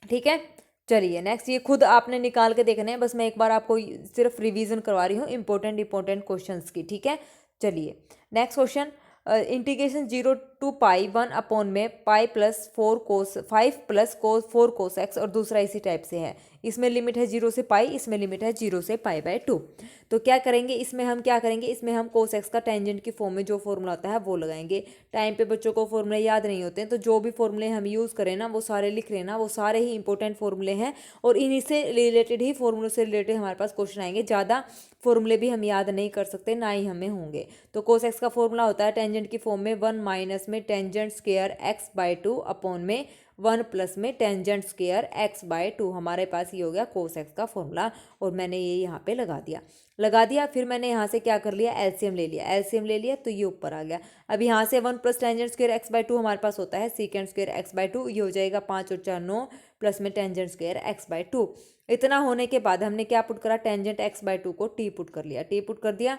ठीक है। चलिए नेक्स्ट, ये खुद आपने निकाल के देखना है, बस मैं एक बार आपको सिर्फ रिवीजन करवा रही हूँ इंपॉर्टेंट क्वेश्चंस की, ठीक है। चलिए next question, integration 0 to π1 upon में pi plus 5 plus 4 cos X, और दूसरा इसी टाइप से है, इसमें लिमिट है 0 से पाई, इसमें लिमिट है 0 से π/2। तो क्या करेंगे, इसमें हम क्या करेंगे, इसमें हम कोस एक्स का टेंजेंट की फॉर्म में जो फॉर्मूला होता है वो लगाएंगे। टाइम पे बच्चों को फॉर्मूले याद नहीं होते हैं, तो जो भी फॉर्मूले हम यूज़ करें ना वो सारे लिख लेना, वो सारे ही इंपॉर्टेंट फॉर्मूले हैं और इन्हीं से रिलेटेड ही, फॉर्मूले से रिलेटेड हमारे पास क्वेश्चन आएंगे। ज़्यादा फॉर्मूले भी हम याद नहीं कर सकते, ना ही हमें होंगे। तो कोस एक्स का फॉर्मूला होता है टेंजेंट की फॉर्म में 1 माइनस में टेंजेंट स्क्वायर x/2 अपॉन में 1 प्लस में टेंजेंट स्क्वायर x/2, हमारे पास ये हो गया कोस एक्स का फॉर्मूला, और मैंने ये यहाँ पे लगा दिया। फिर मैंने यहाँ से क्या कर लिया, एलसीएम ले लिया तो ये ऊपर आ गया। अब यहाँ से 1 प्लस टेंजेंट स्क्वायर x/2 हमारे पास होता है सीकेंड स्क्वायर x/2, ये हो जाएगा 5 और 4 9 प्लस में टेंजेंट स्क्वायर x/2। इतना होने के बाद हमने क्या पुट करा, टेंजेंट x/2 को t पुट कर लिया,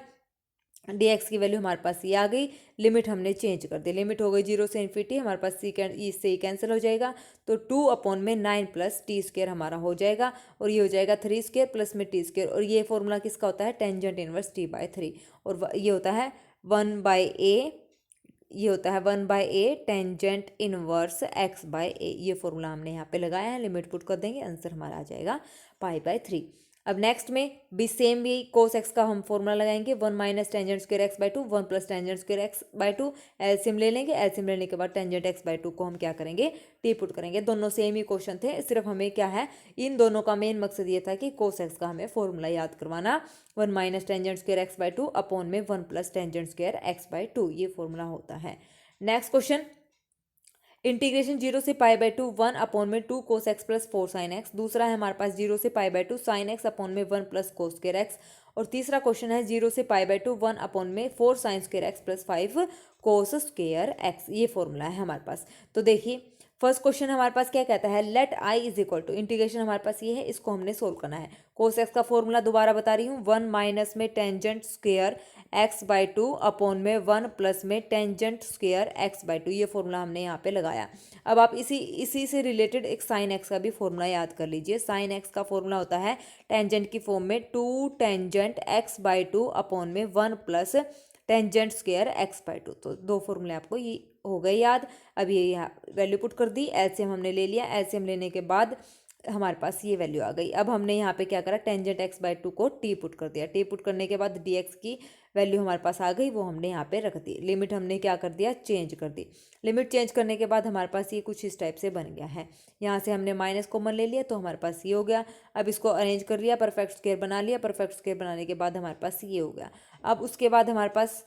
dx की वैल्यू हमारे पास ये आ गई। लिमिट हमने चेंज कर दी, लिमिट हो गई 0 से इन्फिनिटी, हमारे पास सीकेंड इससे ही कैंसिल हो जाएगा, तो 2/9 प्लस टी स्क्वायर हमारा हो जाएगा, और ये हो जाएगा 3 स्क्वायर प्लस में टी स्क्वायर, और ये फॉर्मूला किसका होता है, टेंजेंट इनवर्स t/3, और ये होता है 1/a, ये होता है 1/a टेंजेंट इनवर्स x/a। ये फॉर्मूला हमने यहाँ पे लगाया है, लिमिट पुट कर देंगे, आंसर हमारा आ जाएगा π/3। अब नेक्स्ट में भी सेम भी कोस एक्स का हम फॉर्मूला लगाएंगे, 1 minus tangent square x/2, 1 plus tangent square x/2, LCM ले लेंगे, एलसीएम लेने के बाद टेंजेंट x/2 को हम क्या करेंगे, टी पुट करेंगे। दोनों सेम ही क्वेश्चन थे, सिर्फ हमें क्या है, इन दोनों का मेन मकसद ये था कि कोस एक्स का हमें फॉर्मूला याद करवाना, 1 minus tangent square x/2 upon में 1 प्लस टेंजेंट स्क्वायर x/2, ये फॉर्मूला होता है। नेक्स्ट क्वेश्चन, इंटीग्रेशन 0 से π/2 1/2 cos x plus 4 sin x। दूसरा है हमारे पास 0 से π/2 sin x अपॉन में 1 प्लस cos स्क्वायर x। और तीसरा क्वेश्चन है 0 से π/2 1/4 sin square x plus 5 cos square x। ये फॉर्मूला है हमारे पास। तो देखिए फर्स्ट क्वेश्चन हमारे पास क्या कहता है, let i is equal to, integration हमारे पास ये है, इसको हमने सोल्व करना है। कोस एक्स का फॉर्मूला दोबारा बता रही हूँ, 1 माइनस में टेंजेंट स्क्वायर x/2 अपॉन में 1 प्लस में टेंजेंट स्क्वायर x/2, ये फॉर्मूला हमने यहाँ पे लगाया। अब आप इसी से रिलेटेड एक साइन एक्स का भी फॉर्मूला याद कर लीजिए। साइन एक्स का फॉर्मूला होता है टेंजेंट की फॉर्म में 2 टेंजेंट x/2 अपॉन में 1 प्लस टेंजेंट स्क्वायर x/2। तो दो फॉर्मूले आपको ये हो गए याद। अब ये यहाँ वैल्यू पुट कर दी, एलसीएम हमने ले लिया, एलसीएम लेने के बाद हमारे पास ये वैल्यू आ गई। अब हमने यहाँ पे क्या करा, टेंजेंट x/2 को टी पुट कर दिया, टी पुट करने के बाद dx की वैल्यू हमारे पास आ गई, वो हमने यहाँ पे रख दी। लिमिट हमने क्या कर दिया, चेंज कर दी। लिमिट चेंज करने के बाद हमारे पास ये कुछ इस टाइप से बन गया है। यहाँ से हमने माइनस कॉमन ले लिया तो हमारे पास ये हो गया। अब इसको अरेंज कर लिया, परफेक्ट स्क्वायर बना लिया, परफेक्ट स्क्वायर बनाने के बाद हमारे पास ये हो गया। अब उसके बाद हमारे पास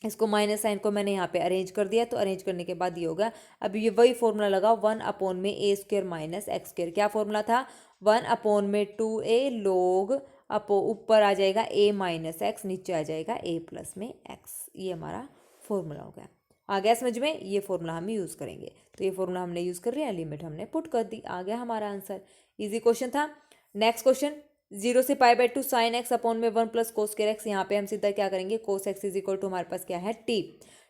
इसको माइनस साइन को मैंने यहाँ पे अरेंज कर दिया, तो अरेंज करने के बाद ये होगा। अब ये वही फॉर्मूला लगा, 1/a² माइनस x²। क्या फॉर्मूला था, 1/2a log अपो ऊपर आ जाएगा a माइनस x, नीचे आ जाएगा a प्लस में x। ये हमारा फॉर्मूला हो गया। आ गया समझ में, ये फॉर्मूला हम यूज़ करेंगे। तो ये फॉर्मूला हमने यूज़ कर लिया, लिमिट हमने पुट कर दी, आ गया हमारा आंसर। इजी क्वेश्चन था। नेक्स्ट क्वेश्चन, 0 से π/2 sin x अपॉन में 1 प्लस कोस स्क्वायर x। यहाँ पे हम सीधा क्या करेंगे, कोस x इज इक्वल टू हमारे पास क्या है, t।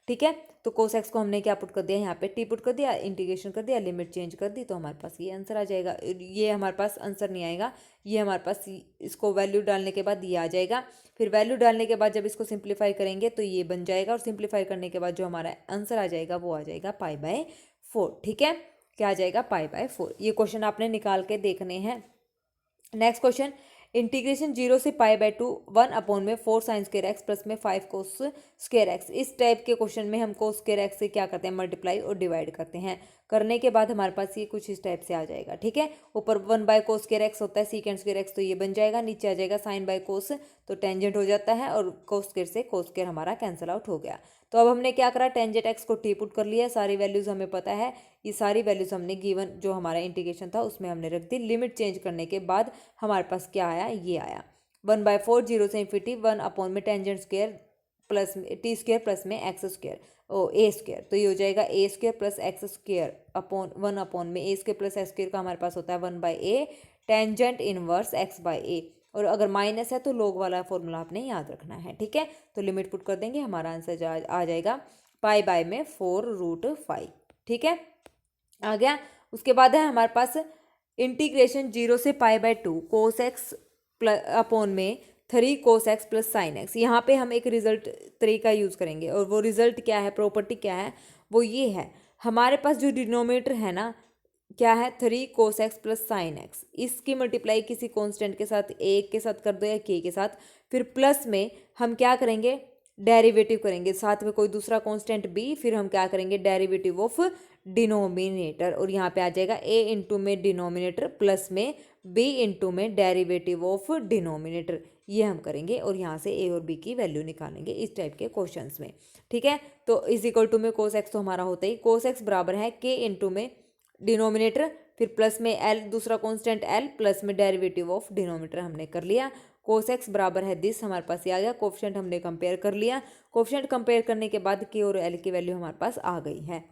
ठीक है, तो कोस x को हमने क्या पुट कर दिया, यहाँ पे t पुट कर दिया, इंटीग्रेशन कर दिया, लिमिट चेंज कर दी, तो हमारे पास ये आंसर आ जाएगा। ये हमारे पास आंसर नहीं आएगा, ये हमारे पास इसको वैल्यू डालने के बाद ये आ जाएगा। फिर वैल्यू डालने के बाद जब इसको सिंप्लीफाई करेंगे तो ये बन जाएगा, और सिंप्लीफाई करने के बाद जो हमारा आंसर आ जाएगा वो आ जाएगा π/4। ठीक है, क्या आ जाएगा, π/4। ये क्वेश्चन आपने निकाल के देखने हैं। नेक्स्ट क्वेश्चन, इंटीग्रेशन 0 से π/2 1/4 sin स्क्वायर x प्लस में 5 कोस स्क्वायर x। इस टाइप के क्वेश्चन में हम कोस स्क्वायर x से क्या करते हैं, मल्टीप्लाई और डिवाइड करते हैं। करने के बाद हमारे पास ये कुछ इस टाइप से आ जाएगा। ठीक है, ऊपर 1/cos स्क्वायर x होता है, सीकेंड स्क्वायर x, तो ये बन जाएगा, नीचे आ जाएगा sin/cos, तो टेंजेंट हो जाता है, और कोस स्क्वायर से कोस स्क्वायर हमारा कैंसिल आउट हो गया। तो अब हमने क्या करा, टेंजेंट x को टी पुट कर लिया, सारी वैल्यूज़ हमें पता है, ये सारी वैल्यूज़ हमने गिवन जो हमारा इंटीग्रेशन था उसमें हमने रख दी। लिमिट चेंज करने के बाद हमारे पास क्या आया, ये आया 1/4 0 से इन्फिनिटी 1 अपॉन में tangent square plus T square plus में x² a स्क्वायर। तो ये हो जाएगा a² plus x² upon 1 upon में a² प्लस x² का हमारे पास होता है 1/a टेंजेंट इनवर्स x/a। और अगर माइनस है तो लोग वाला फॉर्मूला आपने याद रखना है। ठीक है, तो लिमिट पुट कर देंगे, हमारा आंसर आ जाएगा π/4√5। ठीक है, आ गया। उसके बाद है हमारे पास इंटीग्रेशन 0 से π/2 कोस एक्स अपॉन में 3 cos x plus sign X. यहाँ पे हम एक रिजल्ट तरीका यूज़ करेंगे, और वो रिजल्ट क्या है, प्रॉपर्टी क्या है, वो ये है, हमारे पास जो डिनोमिनेटर है ना, क्या है, 3 cos x plus sine x, इसकी मल्टीप्लाई किसी कांस्टेंट के साथ, a के साथ कर दो या k के साथ, फिर प्लस में हम क्या करेंगे, डेरिवेटिव करेंगे, साथ में कोई दूसरा कांस्टेंट b, फिर हम क्या करेंगे, डेरिवेटिव ऑफ डिनोमिनेटर, और यहाँ पे आ जाएगा a इंटू में डिनोमिनेटर प्लस में b इंटू में डेरिवेटिव ऑफ डिनोमिनेटर। ये हम करेंगे, और यहाँ से a और b की वैल्यू निकालेंगे इस टाइप के क्वेश्चंस में। ठीक है, तो इज इक्वल टू में कोस एक्स तो हमारा होता ही, कोस एक्स बराबर है k इंटू में डिनोमिनेटर, फिर प्लस में एल दूसरा कांस्टेंट एल, प्लस में डेरिवेटिव ऑफ डिनोमिनेटर हमने कर लिया। कोस एक्स बराबर है दिस, हमारे पास ये आ गया। कोफिशिएंट हमने कंपेयर कर लिया। कोफिशिएंट कंपेयर करने के बाद के और एल की वैल्यू हमारे पास आ गई है,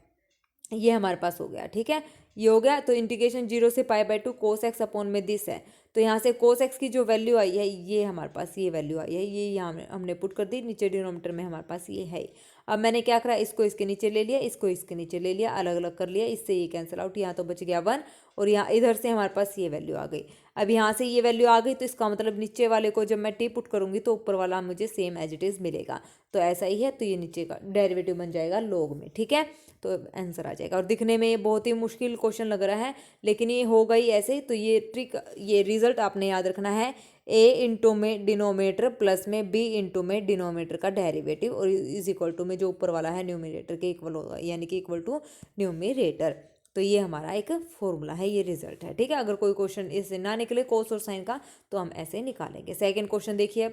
ये हमारे पास हो गया। ठीक है, ये हो गया। तो इंटीग्रेशन 0 से π/2 कोस एक्स अपॉन में दिस है, तो यहाँ से कोस एक्स की जो वैल्यू आई है ये हमारे पास ये वैल्यू आई है, ये यहाँ हमने पुट कर दी, नीचे डिनोमिनेटर में हमारे पास ये है। अब मैंने क्या करा, इसको इसके नीचे ले लिया, इसको इसके नीचे ले लिया, अलग अलग कर लिया, इससे ये कैंसिल आउट, यहाँ तो बच गया 1 और यहाँ इधर से हमारे पास ये वैल्यू आ गई। अब यहाँ से ये वैल्यू आ गई तो इसका मतलब नीचे वाले को जब मैं टी पुट करूँगी तो ऊपर वाला मुझे सेम एज इट इज़ मिलेगा, तो ऐसा ही है। तो ये नीचे का डेरिवेटिव बन जाएगा लॉग में। ठीक है, तो आंसर आ जाएगा। और दिखने में ये बहुत ही मुश्किल क्वेश्चन लग रहा है, लेकिन ये होगा ही ऐसे। तो ये ट्रिक, ये रिजल्ट आपने याद रखना है, a इंटू में डिनोमिनेटर प्लस में b इंटू में डिनोमिनेटर का डेरिवेटिव और इज इक्वल टू में जो ऊपर वाला है न्यूमिनेटर के इक्वल होगा, यानी कि इक्वल टू न्यूमिनेटर। तो ये हमारा एक फॉर्मूला है, ये रिजल्ट है। ठीक है, अगर कोई क्वेश्चन इससे ना निकले कोस और साइन का तो हम ऐसे निकालेंगे। सेकंड क्वेश्चन देखिए,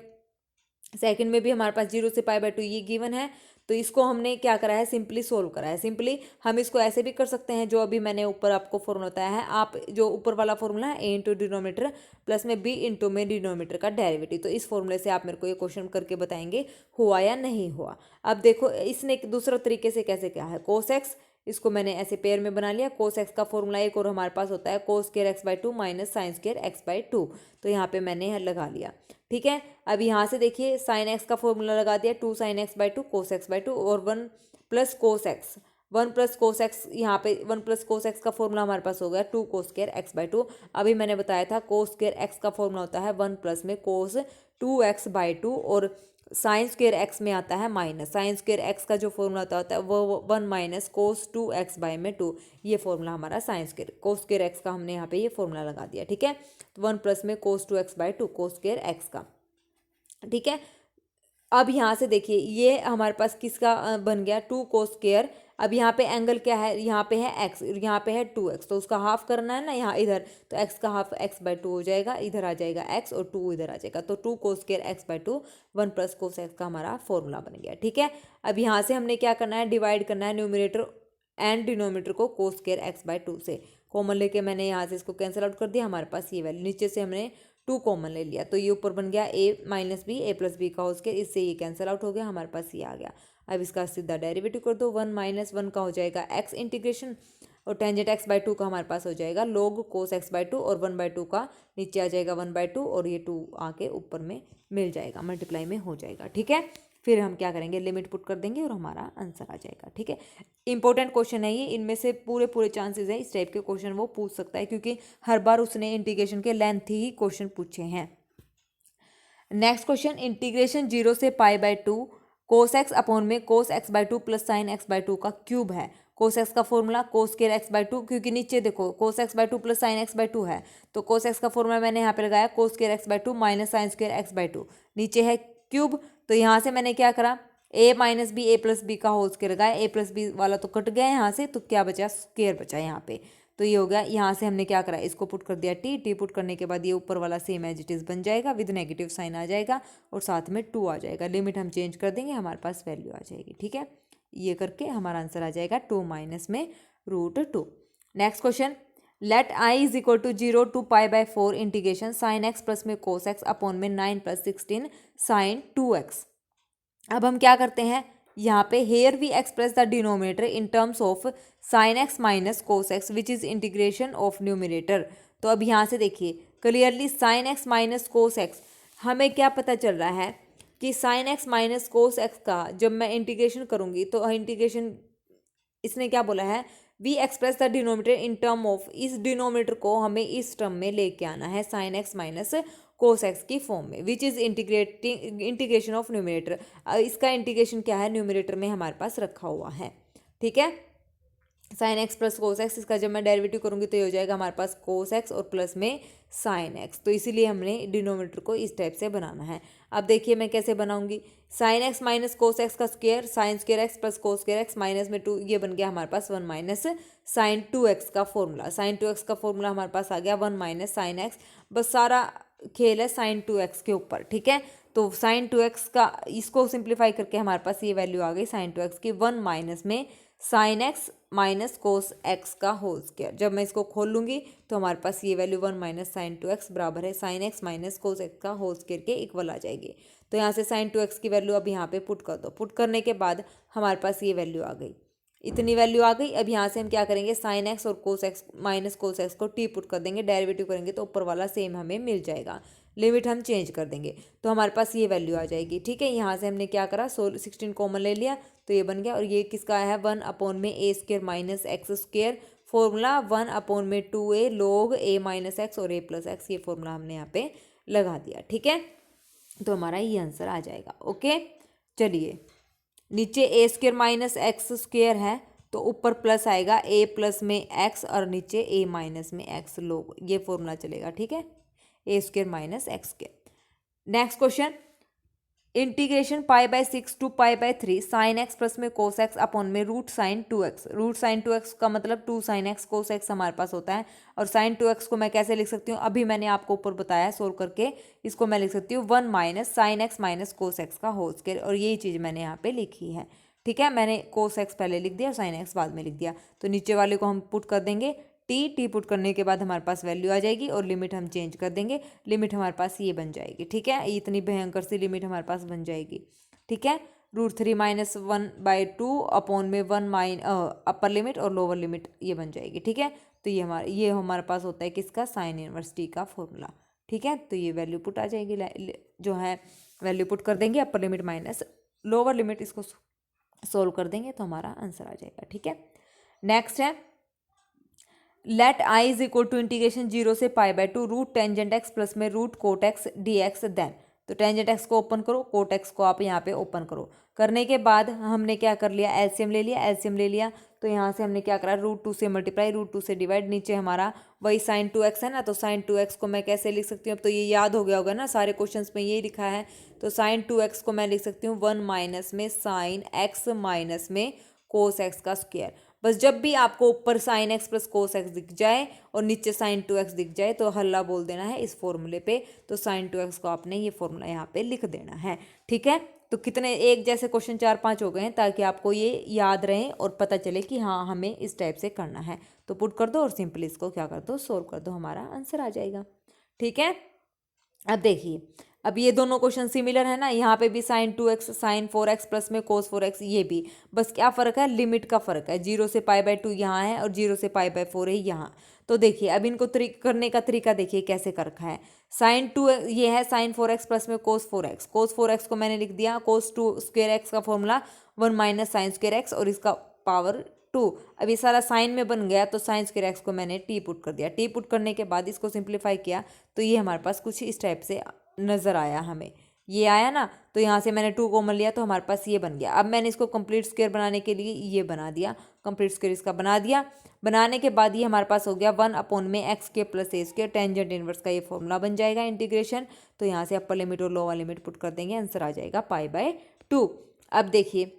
सेकंड में भी हमारे पास 0 से π/2 ये गिवन है, तो इसको हमने क्या करा है, सिंपली सोल्व करा है। सिंपली हम इसको ऐसे भी कर सकते हैं, जो अभी मैंने ऊपर आपको फॉर्मूला बताया है, आप जो ऊपर वाला फॉर्मूला है a इंटू डिनोमीटर प्लस में b इंटू में डिनोमीटर का डेरिवेटिव, तो इस फॉर्मूले से आप मेरे को ये क्वेश्चन करके बताएंगे हुआ या नहीं हुआ। अब देखो इसने दूसरा तरीके से कैसे क्या है, कोस एक्स, इसको मैंने ऐसे पेयर में बना लिया। कोस एक्स का फॉर्मूला एक और हमारे पास होता है cos square x/2 minus sine square x/2, तो यहाँ पे मैंने लगा लिया। ठीक है, अब यहाँ से देखिए साइन एक्स का फॉर्मूला लगा दिया, 2 sin x/2 कोस x/2 और 1 plus cos x, 1 plus cos x, यहाँ पे 1 प्लस कोस एक्स का फॉर्मूला हमारे पास हो गया 2 कोस स्क्वायर x/2। अभी मैंने बताया था कोस स्क्वायर एक्स का फॉर्मूला होता है 1 प्लस में कोस 2x/2 और साइन स्क्वायर एक्स में आता है माइनस, साइन स्क्वायर एक्स का जो फॉर्मूला होता है वो 1 माइनस कोस 2x/2, ये फॉर्मूला हमारा साइन स्क्वायर कोस स्क्वायर एक्स का हमने यहाँ पे ये फॉर्मूला लगा दिया। ठीक है, तो 1 प्लस में कोस 2x/2 कोस स्क्वायर एक्स का। ठीक है, अब यहाँ से देखिए ये हमारे पास किसका बन गया, 2 कोस स्क्वायर। अब यहाँ पे एंगल क्या है, यहाँ पे है x, यहाँ पे है 2x, तो उसका हाफ करना है ना यहाँ इधर, तो x का हाफ x/2 हो जाएगा, इधर आ जाएगा x और 2 इधर आ जाएगा, तो 2 cos square x/2 1 plus cos X का हमारा फॉर्मूला बन गया। ठीक है, अब यहाँ से हमने क्या करना है, डिवाइड करना है न्यूमिनेटर एंड डिनोमिनेटर को कोस स्क्वायर x/2 से। कॉमन लेके मैंने यहाँ से इसको कैंसिल आउट कर दिया, हमारे पास ये वैल्यू, नीचे से हमने 2 कॉमन ले लिया, तो ये ऊपर बन गया a minus B, a plus B का होल स्क्वायर, इससे ये कैंसिल आउट हो गया, हमारे पास ये आ गया। अब इसका सीधा डेरिवेटिव कर दो, 1 माइनस 1 का हो जाएगा x इंटीग्रेशन और टेंजेंट x/2 का हमारे पास हो जाएगा log कोस x/2 और 1/2 का नीचे आ जाएगा 1/2 और ये 2 आके ऊपर में मिल जाएगा, मल्टीप्लाई में हो जाएगा। ठीक है, फिर हम क्या करेंगे, लिमिट पुट कर देंगे और हमारा आंसर आ जाएगा। ठीक है, इंपॉर्टेंट क्वेश्चन है ये, इनमें से पूरे चांसेस है इस टाइप के क्वेश्चन वो पूछ सकता है, क्योंकि हर बार उसने इंटीग्रेशन के लेंथ ही क्वेश्चन पूछे हैं। नेक्स्ट क्वेश्चन, इंटीग्रेशन 0 से π/2 कोस एक्स अपॉन में कोस x/2 प्लस साइन x/2 का क्यूब है। कोस एक्स का फॉर्मूला कोस स्क्वायर x/2, क्योंकि नीचे देखो कोस x/2 प्लस साइन x/2 है, तो कोस एक्स का फॉर्मूला मैंने यहाँ पे लगाया cos square x/2 minus sine square x/2, नीचे है क्यूब, तो यहाँ से मैंने क्या करा, a minus B A plus B का होल स्क्वायर लगाया, a प्लस बी वाला तो कट गया यहाँ से, तो क्या बचा, स्क्वायर बचा यहाँ पे, तो ये हो गया। यहाँ से हमने क्या करा, इसको पुट कर दिया टी पुट करने के बाद ये ऊपर वाला सेम एज इट इज़ बन जाएगा, विद नेगेटिव साइन आ जाएगा और साथ में 2 आ जाएगा, लिमिट हम चेंज कर देंगे, हमारे पास वैल्यू आ जाएगी। ठीक है, ये करके हमारा आंसर आ जाएगा 2 माइनस में √2। Next question, let i is equal to 0 to π/4 integration sine X plus में कोस एक्स अपॉन में 9 प्लस 16 साइन 2x। अब हम क्या करते हैं, यहाँ पे here we express the denominator in terms of sine x minus cos X which is integration of numerator. तो अब यहाँ से देखिए clearly sine x minus cos X, हमें क्या पता चल रहा है कि sine x minus cos X का जब मैं इंटीग्रेशन करूँगी तो इंटीग्रेशन, इसने क्या बोला है, we express the denominator in term of, इस डिनोमिनेटर को हमें इस टर्म में लेके आना है sine x minus cos x की फॉर्म में, which is integration of numerator. इसका इंटीग्रेशन क्या है, न्यूमिनेटर में हमारे पास रखा हुआ है। ठीक है, sine X plus cos x, इसका जब मैं डेरिवेटिव करूंगी तो ये हो जाएगा हमारे पास कोस एक्स और प्लस में साइन एक्स, तो इसीलिए हमने डिनोमिनेटर को इस टाइप से बनाना है। अब देखिए मैं कैसे बनाऊंगी, sine x minus cos X का square, sine square X plus cos square X minus में 2, ये बन गया हमारे पास 1 माइनस साइन 2x का फॉर्मूला, साइन 2x का फॉर्मूला हमारे पास आ गया 1 माइनस साइन एक्स, बस सारा खेल है साइन 2x के ऊपर। ठीक है, तो साइन 2x का इसको सिंप्लीफाई करके हमारे पास ये वैल्यू आ गई साइन 2x की 1 माइनस में sine x minus cos X का होल स्क्वायर। जब मैं इसको खोल लूँगी तो हमारे पास ये वैल्यू 1 माइनस साइन 2x बराबर है sine x minus cos X का होल स्क्वायर के इक्वल आ जाएगी। तो यहाँ से साइन 2x की वैल्यू अब यहाँ पे पुट कर दो। पुट करने के बाद हमारे पास ये वैल्यू आ गई, इतनी वैल्यू आ गई। अब यहाँ से हम क्या करेंगे, साइन एक्स और cos x minus cos x को टी पुट कर देंगे, डेरिवेटिव करेंगे तो ऊपर वाला सेम हमें मिल जाएगा। लिमिट हम चेंज कर देंगे तो हमारे पास ये वैल्यू आ जाएगी। ठीक है, यहाँ से हमने क्या करा, 16 कॉमन ले लिया तो ये बन गया। और ये किसका है, 1 अपॉन में A square minus X square, formula 1 upon में 2a log a minus X और a प्लस एक्स, ये फॉर्मूला हमने यहाँ पे लगा दिया। ठीक है, तो हमारा ये आंसर आ जाएगा। ओके, चलिए नीचे ए स्क्र माइनस एक्स स्क्र है तो ऊपर प्लस आएगा a प्लस में x और नीचे a माइनस में x लोग, ये फॉर्मूला चलेगा। ठीक है, A square minus X square. Next question, integration pi by 6 to pi by 3 sine X plus में कोस एक्स अपॉन में root sine 2x। Root sine 2x का मतलब 2 साइन एक्स कोस एक्स हमारे पास होता है। और साइन 2x को मैं कैसे लिख सकती हूँ, अभी मैंने आपको ऊपर बताया सोल्व करके, इसको मैं लिख सकती हूँ 1 minus sine x minus cos X का होल स्क्वायर। और यही चीज़ मैंने यहाँ पे लिखी है। ठीक है, मैंने कोस एक्स पहले लिख दिया और साइन एक्स बाद में लिख दिया। तो नीचे वाले को हम पुट कर देंगे टी पुट करने के बाद हमारे पास वैल्यू आ जाएगी और लिमिट हम चेंज कर देंगे। लिमिट हमारे पास ये बन जाएगी। ठीक है, इतनी भयंकर सी लिमिट हमारे पास बन जाएगी। ठीक है, √3 माइनस 1/2 अपॉन में 1 अपर लिमिट और लोअर लिमिट ये बन जाएगी। ठीक है, तो ये हमारे पास होता है किसका, साइन इनवर्स टी का फॉर्मूला। ठीक है, तो ये वैल्यू पुट आ जाएगी, जो है वैल्यू पुट कर देंगे, upper limit minus lower limit, इसको सोल्व कर देंगे तो हमारा आंसर आ जाएगा। ठीक है, नेक्स्ट है let I is equal to integration 0 से π/2 रूट टेंजेंट एक्स प्लस में root cot x D x. Then तो टेंजेंट एक्स को ओपन करो, कोट एक्स को आप यहाँ पे ओपन करो। करने के बाद हमने क्या कर लिया, एलसीएम ले लिया। एलसीएम ले लिया तो यहाँ से हमने क्या करा, √2 से मल्टीप्लाई, √2 से डिवाइड, नीचे हमारा वही साइन 2x है ना, तो साइन 2x को मैं कैसे लिख सकती हूँ, अब तो ये याद हो गया होगा ना, सारे क्वेश्चंस में यही लिखा है। तो साइन 2x को मैं लिख सकती हूँ 1 माइनस में साइन x माइनस में कोस एक्स का स्क्वायर। बस जब भी आपको ऊपर sign X plus cos x दिख जाए और नीचे साइन 2x दिख जाए तो हल्ला बोल देना है इस फॉर्मूले पे। तो साइन 2x को आपने ये फॉर्मूला यहाँ पे लिख देना है। ठीक है, तो कितने एक जैसे क्वेश्चन 4-5 हो गए हैं, ताकि आपको ये याद रहे और पता चले कि हाँ हमें इस टाइप से करना है। तो पुट कर दो और सिंपली इसको क्या कर दो, सोल्व कर दो, हमारा आंसर आ जाएगा। ठीक है, अब देखिए, अब ये दोनों क्वेश्चन सिमिलर है ना, यहाँ पे भी sign 2x sign 4x plus में कोस 4x, ये भी बस क्या फ़र्क है, लिमिट का फ़र्क है। 0 से π/2 यहाँ है और 0 से π/4 है यहाँ। तो देखिए अब इनको करने का तरीका देखिए कैसे कर रखा है। साइन 2 ये है साइन 4x प्लस में कोस 4x। कोस 4x को मैंने लिख दिया कोस 2 स्क्वायर एक्स का formula 1 minus sign square x और इसका पावर 2। अब ये सारा साइन में बन गया तो साइन स्क्वायर एक्स को मैंने टी पुट कर दिया। टी पुट करने के बाद इसको सिंप्लीफाई किया तो ये हमारे पास कुछ इस टाइप से नज़र आया, हमें ये आया ना। तो यहाँ से मैंने 2 कॉमन लिया तो हमारे पास ये बन गया। अब मैंने इसको कंप्लीट स्क्वायर बनाने के लिए ये बना दिया, कंप्लीट स्क्वायर इसका बना दिया। बनाने के बाद ये हमारे पास हो गया 1 अपॉन में एक्स के प्लस ए स्क्वायर, टेंजेंट इनवर्स का ये फॉर्मूला बन जाएगा इंटीग्रेशन। तो यहाँ से अपर लिमिट और लोअर लिमिट पुट कर देंगे, आंसर आ जाएगा π/2। अब देखिए,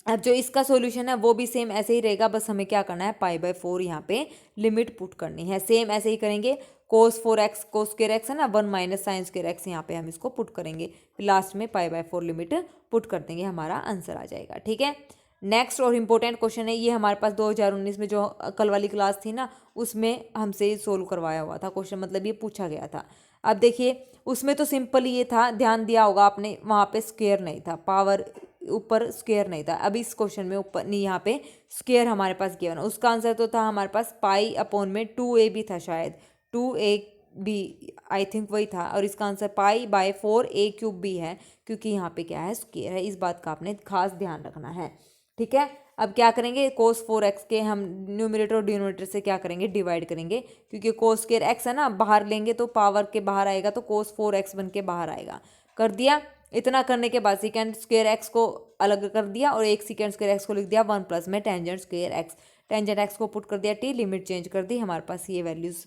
अब जो इसका सॉल्यूशन है वो भी सेम ऐसे ही रहेगा, बस हमें क्या करना है, π/4 यहाँ पे लिमिट पुट करनी है। सेम ऐसे ही करेंगे, कोस 4x कोस स्क्वायर एक्स है ना, 1 माइनस साइन स्क्वायर एक्स, यहाँ पे हम इसको पुट करेंगे, फिर लास्ट में π/4 लिमिट पुट कर देंगे, हमारा आंसर आ जाएगा। ठीक है, नेक्स्ट और इम्पोर्टेंट क्वेश्चन है ये, हमारे पास 2019 में जो कल वाली क्लास थी ना उसमें हमसे सोल्व करवाया हुआ था क्वेश्चन, मतलब ये पूछा गया था। अब देखिए उसमें तो सिंपल ये था, ध्यान दिया होगा आपने, वहाँ पे स्क्वायर नहीं था, पावर ऊपर स्क्वायर नहीं था। अब इस क्वेश्चन में ऊपर नहीं, यहाँ पे स्क्वायर हमारे पास गिवन, उसका आंसर तो था हमारे पास π/2a भी था, शायद 2ab आई थिंक वही था, और इसका आंसर π/4a³ भी है, क्योंकि यहाँ पे क्या है, स्क्वायर है। इस बात का आपने खास ध्यान रखना है। ठीक है, अब क्या करेंगे, कोस 4x के हम न्यूमरेटर और डिनोमिनेटर से क्या करेंगे, डिवाइड करेंगे, क्योंकि कोस स्क्वायर एक्स है ना, बाहर लेंगे तो पावर के बाहर आएगा, तो कोस 4x बन के बाहर आएगा। कर दिया, इतना करने के बाद सेकेंड स्क्वायर एक्स को अलग कर दिया और एक सेकेंड स्क्वायर एक्स को लिख दिया 1 प्लस में tangent square x. Tangent x को पुट कर दिया टी, लिमिट चेंज कर दी, हमारे पास ये वैल्यूज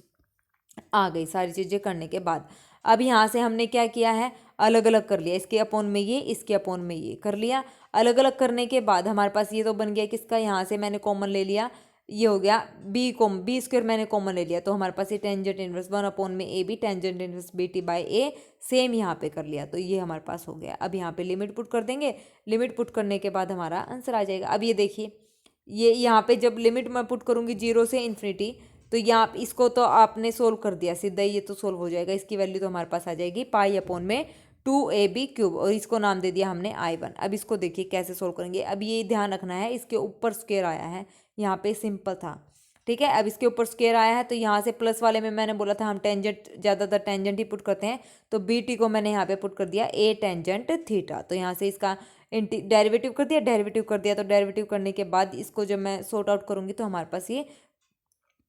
आ गई सारी चीज़ें करने के बाद। अब यहाँ से हमने क्या किया है, अलग अलग कर लिया, इसके अपॉन में ये, इसके अपॉन में ये कर लिया। अलग अलग करने के बाद हमारे पास ये तो बन गया किसका, यहाँ से मैंने कॉमन ले लिया, ये हो गया बी स्क्वायर मैंने कॉमन ले लिया, तो हमारे पास ये टेंजेंट इनवर्स 1 अपॉन में a b, tangent inverse BT/A same यहाँ पे कर लिया, तो ये हमारे पास हो गया। अब यहाँ पे लिमिट पुट कर देंगे, लिमिट पुट करने के बाद हमारा आंसर आ जाएगा। अब ये देखिए ये यहाँ पे जब लिमिट मैं पुट करूँगी 0 से इन्फिनिटी, तो यहाँ इसको तो आपने सोल्व कर दिया सीधा ही, ये तो सोल्व हो जाएगा। इसकी वैल्यू तो हमारे पास आ जाएगी पाई अपॉन में 2ab क्यूब, और इसको नाम दे दिया हमने I1। अब इसको देखिए कैसे सोल्व करेंगे। अब ये ध्यान रखना है, इसके ऊपर स्क्वायर आया है, यहाँ पे सिंपल था, ठीक है। अब इसके ऊपर स्क्वायर आया है, तो यहाँ से प्लस वाले में मैंने बोला था हम टेंजेंट, ज़्यादातर टेंजेंट ही पुट करते हैं, तो बी टी को मैंने यहाँ पे पुट कर दिया ए टेंजेंट थीटा। तो यहाँ से इसका डेरिवेटिव कर दिया, डेरिवेटिव कर दिया, तो डेरिवेटिव करने के बाद इसको जब मैं सॉर्ट आउट करूँगी तो हमारे पास ये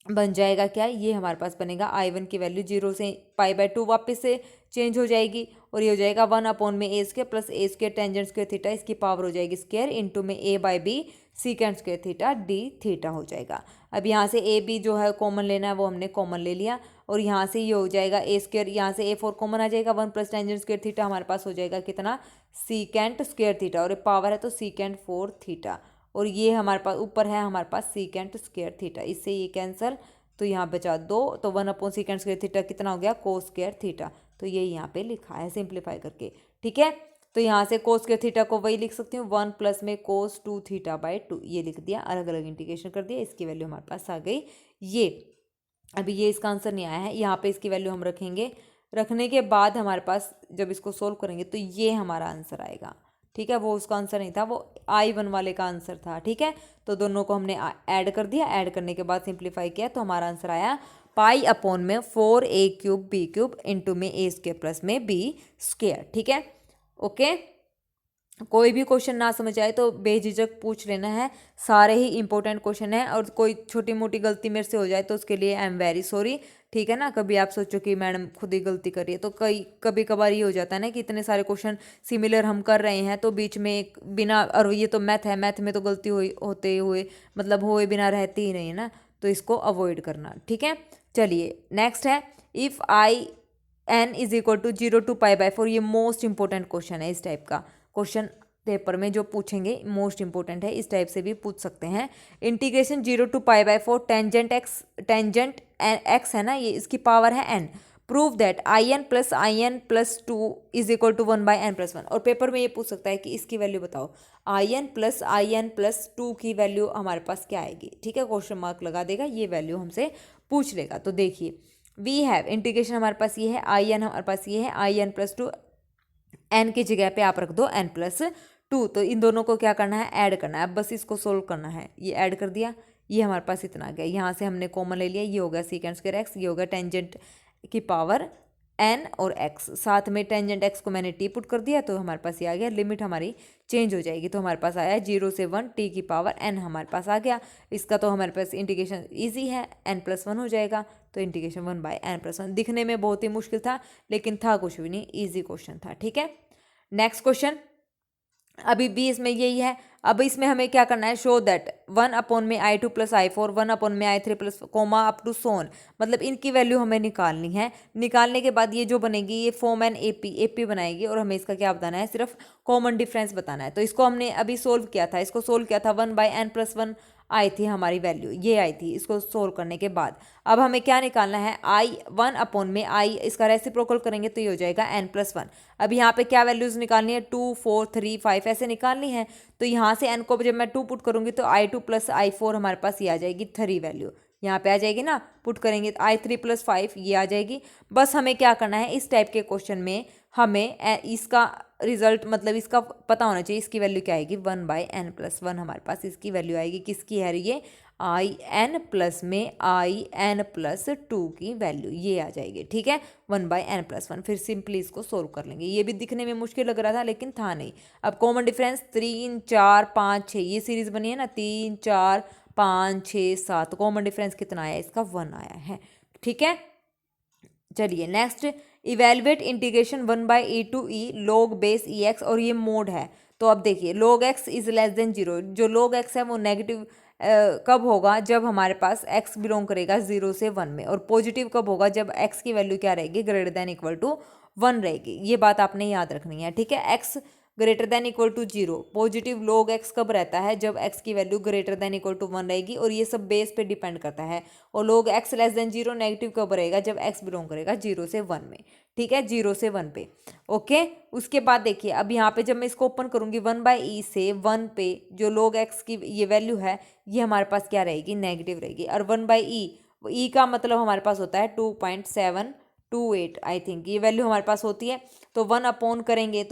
बन जाएगा क्या, ये हमारे पास बनेगा I1 की वैल्यू 0 से π/2 वापस से चेंज हो जाएगी, और ये हो जाएगा 1 अपॉन में ए स्क्वायर प्लस ए स्क्वायर टेंजेंट स्क्वायर थीटा, इसकी पावर हो जाएगी स्क्वायर इंटू में a/b secant square theta d theta हो जाएगा। अब यहाँ से ए बी जो है कॉमन लेना है, वो हमने कॉमन ले लिया, और यहाँ से ये हो जाएगा ए स्क्वायर, यहाँ से a4 कॉमन आ जाएगा, 1 प्लस टेंजेंट स्क्वायर थीटा हमारे पास हो जाएगा कितना, सीकेंड स्क्वायर थीटा, और पावर है तो सीकेंड 4 थीटा, और ये हमारे पास ऊपर है हमारे पास सीकेंड स्क्वायर थीटा, इससे ये कैंसिल, तो यहाँ बचा 2, तो 1 अपॉन सीकेंड स्क्वायर थीटा कितना हो गया, कोस स्क्वायर थीटा। तो ये यहाँ पे लिखा है सिंप्लीफाई करके, ठीक है। तो यहाँ से कोस स्क्वायर थीटा को वही लिख सकती हूँ 1 प्लस में कोस 2 थीटा बाई 2, ये लिख दिया, अलग अलग इंटीग्रेशन कर दिया, इसकी वैल्यू हमारे पास आ गई ये। अभी ये इसका आंसर नहीं आया है, यहाँ पे इसकी वैल्यू हम रखेंगे, रखने के बाद हमारे पास जब इसको सोल्व करेंगे तो ये हमारा आंसर आएगा, ठीक है। वो उसका आंसर नहीं था, वो I1 वाले का आंसर था, ठीक है। तो दोनों को हमने ऐड कर दिया, ऐड करने के बाद सिंप्लीफाई किया, तो हमारा आंसर आया पाई अपॉन में 4a cube b cube into में a स्क्वायर प्लस में b स्क्वायर, ठीक है। ओके, कोई भी क्वेश्चन ना समझ आए तो बेझिझक पूछ लेना है, सारे ही इंपॉर्टेंट क्वेश्चन है, और कोई छोटी मोटी गलती मेरे से हो जाए तो उसके लिए आई एम वेरी सॉरी, ठीक है ना। कभी आप सोचो कि मैडम खुद ही गलती करिए, तो कभी कभार ये हो जाता है ना कि इतने सारे क्वेश्चन सिमिलर हम कर रहे हैं, तो बीच में एक बिना, और ये तो मैथ है, मैथ में तो गलती होते हुए मतलब हुए बिना रहती ही नहीं है ना, तो इसको अवॉइड करना, ठीक है। चलिए नेक्स्ट है, if I(n) is equal to 0 to π/4, ये मोस्ट इंपॉर्टेंट क्वेश्चन है, इस टाइप का क्वेश्चन पेपर में जो पूछेंगे मोस्ट इंपॉर्टेंट है, इस टाइप से भी पूछ सकते हैं। इंटीग्रेशन 0 to π/4 टेंजेंट x है ना, ये इसकी पावर है n, prove that in plus 2 is equal to 1/n+1, और पेपर में ये पूछ सकता है कि इसकी वैल्यू बताओ, in प्लस 2 की वैल्यू हमारे पास क्या आएगी, ठीक है, क्वेश्चन मार्क लगा देगा, ये वैल्यू हमसे पूछ लेगा। तो देखिए वी हैव इंटीग्रेशन हमारे पास ये है, in हमारे पास ये है, in प्लस 2, n की जगह पे आप रख दो n+2, तो इन दोनों को क्या करना है, ऐड करना है। अब बस इसको सोल्व करना है, ये ऐड कर दिया, ये हमारे पास इतना आ गया, यहाँ से हमने कॉमन ले लिया, ये हो गया सीकेंड स्क्वायर x, ये हो गया टेंजेंट की पावर n और x, साथ में टेंजेंट x को मैंने t पुट कर दिया, तो हमारे पास ये आ गया, लिमिट हमारी चेंज हो जाएगी, तो हमारे पास आया 0 से 1 t की पावर n हमारे पास आ गया। इसका तो हमारे पास इंटीग्रेशन ईजी है, n+1 हो जाएगा, तो इंटीग्रेशन 1/n+1, दिखने में बहुत ही मुश्किल था लेकिन था कुछ भी नहीं, ईजी क्वेश्चन था, ठीक है। नेक्स्ट क्वेश्चन, अभी भी इसमें यही है। अब इसमें हमें क्या करना है, शो दैट 1 अपॉन में I2 प्लस I4, 1 अपॉन में I3 plus comma up to सोन, मतलब इनकी वैल्यू हमें निकालनी है। निकालने के बाद ये जो बनेगी ये फॉर्म एन AP बनाएगी, और हमें इसका क्या बताना है, सिर्फ कॉमन डिफरेंस बताना है। तो इसको हमने अभी सोल्व किया था, इसको सोल्व किया था 1/n+1 आई थी हमारी वैल्यू, ये आई थी इसको सोल्व करने के बाद। अब हमें क्या निकालना है, I1 अपॉन में I, इसका रेसिप्रोकल करेंगे तो ये हो जाएगा n+1। अब यहाँ पे क्या वैल्यूज निकालनी है, 2 4 3 5 ऐसे निकालनी है, तो यहाँ से n को जब मैं 2 पुट करूँगी तो I2 प्लस I4 हमारे पास ये आ जाएगी 3 वैल्यू, यहाँ पे आ जाएगी ना, पुट करेंगे तो I3 प्लस 5 ये आ जाएगी। बस हमें क्या करना है, इस टाइप के क्वेश्चन में हमें इसका रिजल्ट मतलब इसका पता होना चाहिए, इसकी वैल्यू क्या आएगी, 1/n+1 हमारे पास इसकी वैल्यू आएगी, किसकी है ये, in प्लस में in+2 की वैल्यू ये आ जाएगी, ठीक है, 1/n+1। फिर सिंपली इसको सोल्व कर लेंगे, ये भी दिखने में मुश्किल लग रहा था लेकिन था नहीं। अब कॉमन डिफरेंस 3 4 5 6, ये सीरीज बनी है ना, 3 4 5 6 7, कॉमन डिफरेंस कितना आया, इसका 1 आया है, ठीक है। चलिए next, evaluate integration 1/e to e log base ex, और ये मोड है। तो अब देखिए log x is less then 0, जो log x है वो नेगेटिव कब होगा, जब हमारे पास x बिलोंग करेगा 0 से 1 में, और पॉजिटिव कब होगा, जब x की वैल्यू क्या रहेगी, ग्रेटर देन इक्वल टू 1 रहेगी। ये बात आपने याद रखनी है, ठीक है। x greater than equal to 0। Positive log x कब रहता है? जब x की value greater than equal to 1 रहेगी, और ये सब बेस पे डिपेंड करता है। और log x less than 0 negative कब रहेगा? जब x बिलोंग करेगा 0 से 1 में, ठीक है, 0 से 1 पे। ओके, उसके बाद देखिए अब यहाँ पे जब मैं इसको ओपन करूंगी 1/e से 1 पे, जो log x की ये वैल्यू है ये हमारे पास क्या रहेगी? नेगेटिव रहेगी। और 1/e, ई का मतलब हमारे पास होता है 2.728, आई थिंक ये वैल्यू हमारे पास होती है। तो 1 अपॉन करेंगे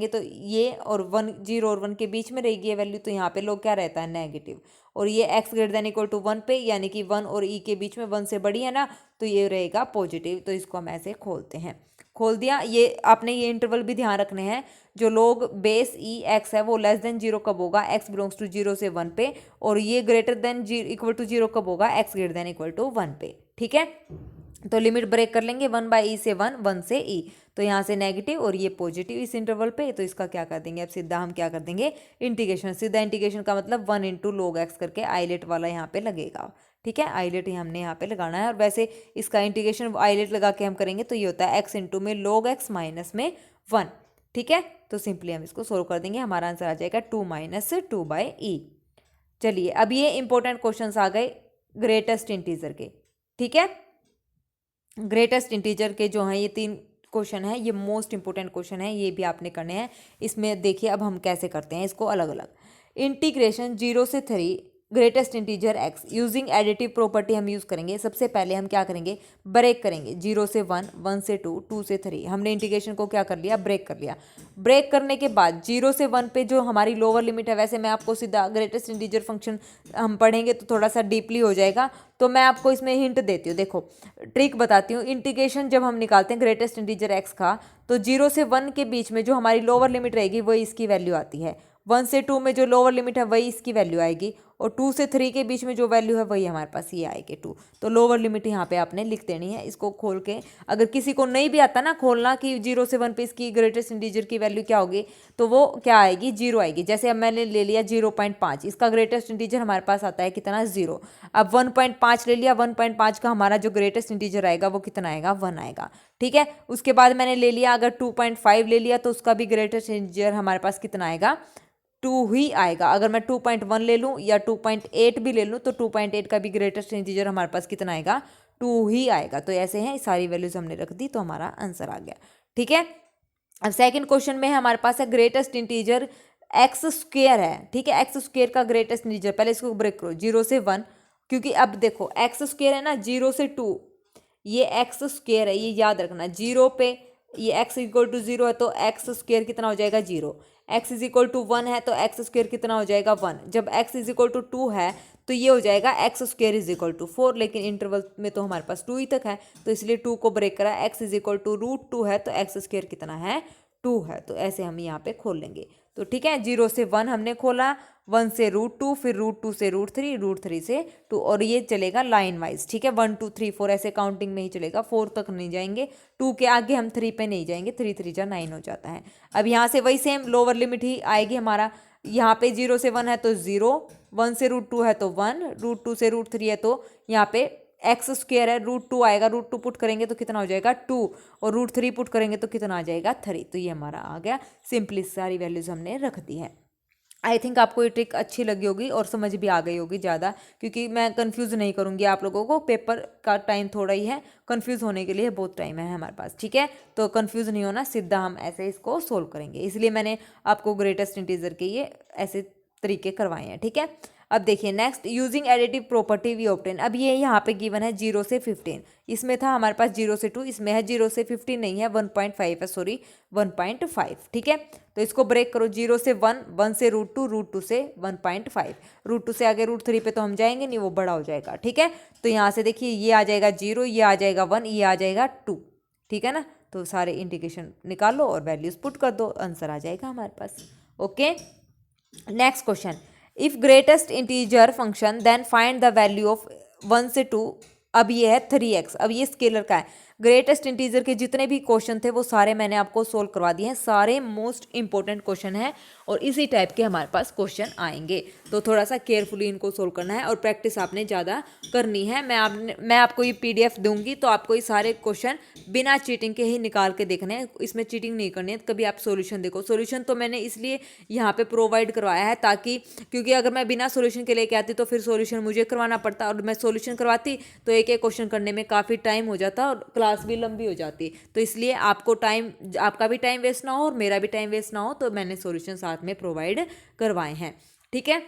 तो ये और 1, 0 और 1 के बीच में रहेगी ये वैल्यू, तो यहाँ पे लोग क्या रहता है? नेगेटिव। और ये x greater than equal to 1 पे, यानी कि 1 और e के बीच में 1 से बड़ी है ना, तो ये रहेगा पॉजिटिव। तो इसको हम ऐसे खोलते हैं, खोल दिया। ये आपने ये इंटरवल भी ध्यान रखने हैं, जो लोग बेस ई एक्स है वो लेस देन 0 कब होगा? x बिलोंग्स टू 0 से 1 पे, और ये ग्रेटर देन इक्वल टू 0 कब होगा? x greater than equal to 1 पे, ठीक है। तो लिमिट ब्रेक कर लेंगे 1/e से 1, 1 से e, तो यहाँ से नेगेटिव और ये पॉजिटिव इस इंटरवल पे, तो इसका क्या कर देंगे? अब सीधा हम क्या कर देंगे? इंटीग्रेशन। सीधा इंटीग्रेशन का मतलब 1 इंटू log x करके आइलेट वाला यहाँ पे लगेगा, ठीक है। आइलेट हमने यहाँ पे लगाना है, और वैसे इसका इंटीग्रेशन आइलेट लगा के हम करेंगे तो ये होता है x इंटू में log x माइनस में 1, ठीक है। तो सिंपली हम इसको सोल्व कर देंगे, हमारा आंसर आ जाएगा 2 माइनस 2/e। चलिए अब ये इंपॉर्टेंट क्वेश्चन आ गए ग्रेटेस्ट इंटीजर के, ठीक है। ग्रेटेस्ट इंटीजर के जो हैं ये 3 क्वेश्चन है, ये मोस्ट इंपोर्टेंट क्वेश्चन है, ये भी आपने करने हैं। इसमें देखिए अब हम कैसे करते हैं इसको अलग अलग। इंटीग्रेशन 0 से 3 greatest integer x using additive property हम यूज़ करेंगे। सबसे पहले हम क्या करेंगे? ब्रेक करेंगे 0 से 1, 1 से 2, 2 से 3। हमने इंटीग्रेशन को क्या कर लिया? ब्रेक कर लिया। ब्रेक करने के बाद 0 से 1 पे जो हमारी लोअर लिमिट है, वैसे मैं आपको सीधा ग्रेटेस्ट इंटीजर फंक्शन हम पढ़ेंगे तो थोड़ा सा डीपली हो जाएगा, तो मैं आपको इसमें हिंट देती हूँ। देखो ट्रिक बताती हूँ। इंटीग्रेशन जब हम निकालते हैं ग्रेटेस्ट इंटीजर x का, तो 0 से 1 के बीच में जो हमारी लोअर लिमिट रहेगी वही इसकी वैल्यू आती है। 1 से 2 में जो लोअर लिमिट है वही इसकी वैल्यू आएगी, और 2 से 3 के बीच में जो वैल्यू है वही हमारे पास ये आएगी 2। तो लोअर लिमिट यहाँ पे आपने लिख देनी है। इसको खोल के अगर किसी को नहीं भी आता ना खोलना कि 0 से 1 पे इसकी ग्रेटेस्ट इंटीजर की वैल्यू क्या होगी, तो वो क्या आएगी? 0 आएगी। जैसे अब मैंने ले लिया 0.5, इसका ग्रेटेस्ट इंटीजर हमारे पास आता है कितना? 0। अब 1.5 ले लिया, 1.5 का हमारा जो ग्रेटेस्ट इंटीजर आएगा वो कितना आएगा? 1 आएगा, ठीक है। उसके बाद मैंने ले लिया अगर 2.5 ले लिया, तो उसका भी ग्रेटेस्ट इंटीजर हमारे पास कितना आएगा? 2 ही आएगा। अगर मैं 2.1 ले लूँ या 2.8 भी ले लूँ, तो 2.8 का भी ग्रेटेस्ट इंटीजर हमारे पास कितना आएगा? 2 ही आएगा। तो ऐसे हैं, सारी वैल्यूज हमने रख दी, तो हमारा आंसर आ गया, ठीक है। अब सेकंड क्वेश्चन में हमारे पास है ग्रेटेस्ट इंटीजर एक्स स्क्वेयर है, ठीक है। एक्स स्क्वेयर का ग्रेटेस्ट इंटीजर, पहले इसको ब्रेक करो 0 से 1, क्योंकि अब देखो एक्स स्क्वेयर है ना, 0 से 2 ये एक्स स्क्वेयर है, ये याद रखना। 0 पे ये x इक्वल टू 0 है, तो एक्स स्क्वेयर कितना हो जाएगा? 0। x इज इक्वल टू 1 है, तो एक्स स्क्वेयर कितना हो जाएगा? 1। जब x इज इक्वल टू 2 है, तो ये हो जाएगा x square is equal to 4, लेकिन इंटरवल में तो हमारे पास 2 ही तक है, तो इसलिए 2 को ब्रेक करा। x इज इक्वल टू √2 है, तो एक्स स्क्वेयर कितना है? 2 है। तो ऐसे हम यहाँ पे खोल लेंगे। तो ठीक है, 0 से 1 हमने खोला, 1 से √2, फिर √2 से √3, √3 से 2, और ये चलेगा लाइन वाइज, ठीक है। 1 2 3 4 ऐसे काउंटिंग में ही चलेगा, 4 तक नहीं जाएंगे, 2 के आगे हम 3 पे नहीं जाएंगे, 3 3 जा 9 हो जाता है। अब यहाँ से वही सेम लोअर लिमिट ही आएगी हमारा। यहाँ पे 0 से 1 है तो 0, 1 से √2 है तो 1, √2 से √3 है तो यहाँ पे एक्स स्क्वेयर है, √2 आएगा, √2 पुट करेंगे तो कितना हो जाएगा? 2, और √3 पुट करेंगे तो कितना आ जाएगा? 3। तो ये हमारा आ गया। सिंपली सारी वैल्यूज हमने रख दी है। आई थिंक आपको ये ट्रिक अच्छी लगी होगी और समझ भी आ गई होगी ज़्यादा, क्योंकि मैं कंफ्यूज नहीं करूँगी आप लोगों को। पेपर का टाइम थोड़ा ही है, कंफ्यूज होने के लिए बहुत टाइम है हमारे पास, ठीक है। तो कंफ्यूज नहीं होना, सीधा हम ऐसे इसको सोल्व करेंगे, इसलिए मैंने आपको ग्रेटेस्ट इंटीजर के ये ऐसे तरीके करवाए हैं, ठीक है। अब देखिए next, using additive property we obtain. अब ये यहाँ पे गिवन है 0 से 15, इसमें था हमारे पास 0 से 2, इसमें है 0 से 15 नहीं है, 1.5 है, सॉरी 1.5, ठीक है। तो इसको ब्रेक करो, 0 से 1, 1 से √2, √2 से 1.5, √2 से आगे √3 पे तो हम जाएंगे नहीं, वो बड़ा हो जाएगा, ठीक है। तो यहाँ से देखिए ये आ जाएगा 0, ये आ जाएगा 1, ये आ जाएगा 2, ठीक है ना। तो सारे इंटीग्रेशन निकालो और वैल्यूज पुट कर दो, आंसर आ जाएगा हमारे पास। Okay, next question, if greatest integer function then find the value of 1 से 2। अब ये है 3x, अब ये स्केलर का है, ग्रेटेस्ट इंटीजर के जितने भी क्वेश्चन थे वो सारे मैंने आपको सोल्व करवा दिए हैं, सारे मोस्ट इंपॉर्टेंट क्वेश्चन हैं और इसी टाइप के हमारे पास क्वेश्चन आएंगे। तो थोड़ा सा केयरफुली इनको सोल्व करना है और प्रैक्टिस आपने ज़्यादा करनी है। मैं आपको ये PDF दूंगी, तो आपको ये सारे क्वेश्चन बिना चीटिंग के ही निकाल के देखने हैं, इसमें चीटिंग नहीं करनी है। कभी आप सॉल्यूशन देखो, सॉल्यूशन तो मैंने इसलिए यहाँ पे प्रोवाइड करवाया है ताकि, क्योंकि अगर मैं बिना सॉल्यूशन के लेके आती तो फिर सॉल्यूशन मुझे करवाना पड़ता और मैं सॉल्यूशन करवाती तो एक एक क्वेश्चन करने में काफ़ी टाइम हो जाता और क्लास भी लंबी हो जाती। तो इसलिए आपको टाइम, आपका भी टाइम वेस्ट ना हो और मेरा भी टाइम वेस्ट ना हो, तो मैंने सॉल्यूशन साथ में प्रोवाइड करवाए हैं। ठीक है,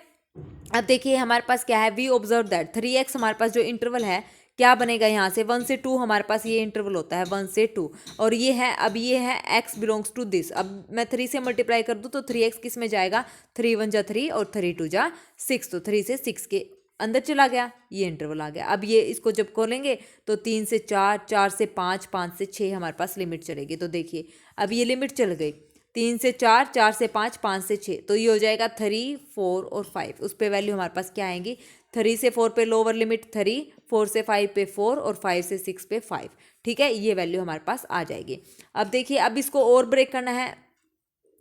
अब देखिए हमारे पास क्या है, वी ऑब्जर्व दैट 3x हमारे पास जो इंटरवल है क्या बनेगा, यहाँ से 1 से 2 हमारे पास ये इंटरवल होता है 1 से 2 और ये है, अब ये है x बिलोंग्स टू दिस। अब मैं 3 से मल्टीप्लाई कर दूँ तो 3x किस में जाएगा, 3 1 जा 3 और 3 2 जा 6, तो 3 से 6 के अंदर चला गया, ये इंटरवल आ गया। अब ये इसको जब खोलेंगे तो 3 से 4, 4 से 5, 5 से 6 हमारे पास लिमिट चलेगी। तो देखिए अब ये लिमिट चल गई 3 से 4, 4 से 5, 5 से 6, तो ये हो जाएगा 3 4 और 5। उस पर वैल्यू हमारे पास क्या आएंगी, 3 से 4 पे लोअर लिमिट 3, 4 से 5 पे 4 और 5 से 6 पे 5। ठीक है, ये वैल्यू हमारे पास आ जाएगी। अब देखिए अब इसको और ब्रेक करना है।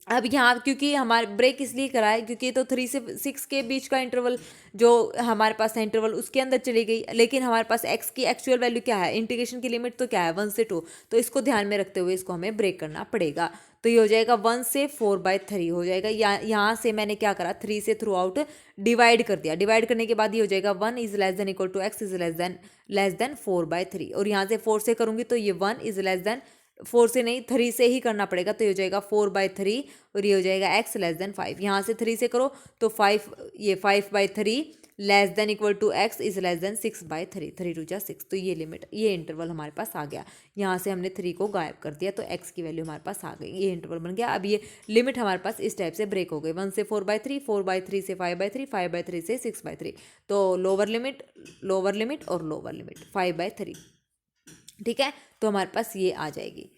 अब यहाँ क्योंकि हमारे ब्रेक इसलिए करा है क्योंकि तो 3 से 6 के बीच का इंटरवल जो हमारे पास है इंटरवल उसके अंदर चली गई, लेकिन हमारे पास x की एक्चुअल वैल्यू क्या है, इंटीग्रेशन की लिमिट तो क्या है 1 से 2, तो इसको ध्यान में रखते हुए इसको हमें ब्रेक करना पड़ेगा। तो ये हो जाएगा 1 से 4/3 हो जाएगा। यहाँ से मैंने क्या करा, 3 से थ्रू आउट डिवाइड कर दिया। डिवाइड करने के बाद ये हो जाएगा 1 is less than equal to x is less than 4/3 और यहाँ से 4 से करूँगी तो ये 1 इज लेस देन 4 से नहीं 3 से ही करना पड़ेगा, तो ये हो जाएगा 4/3 और ये हो जाएगा x लेस देन 5। यहाँ से 3 से करो तो 5, ये 5/3 less than equal to x is less than 6/3, 3 2 जा 6। तो ये लिमिट, ये इंटरवल हमारे पास आ गया। यहाँ से हमने 3 को गायब कर दिया तो x की वैल्यू हमारे पास आ गई, ये इंटरवल बन गया। अब ये लिमिट हमारे पास इस टाइप से ब्रेक हो गई, 1 से 4/3, 4/3 से 5/3, 5/3 से 6/3। तो लोअर लिमिट और लोअर लिमिट 5/3। ठीक है, तो हमारे पास ये आ जाएगी।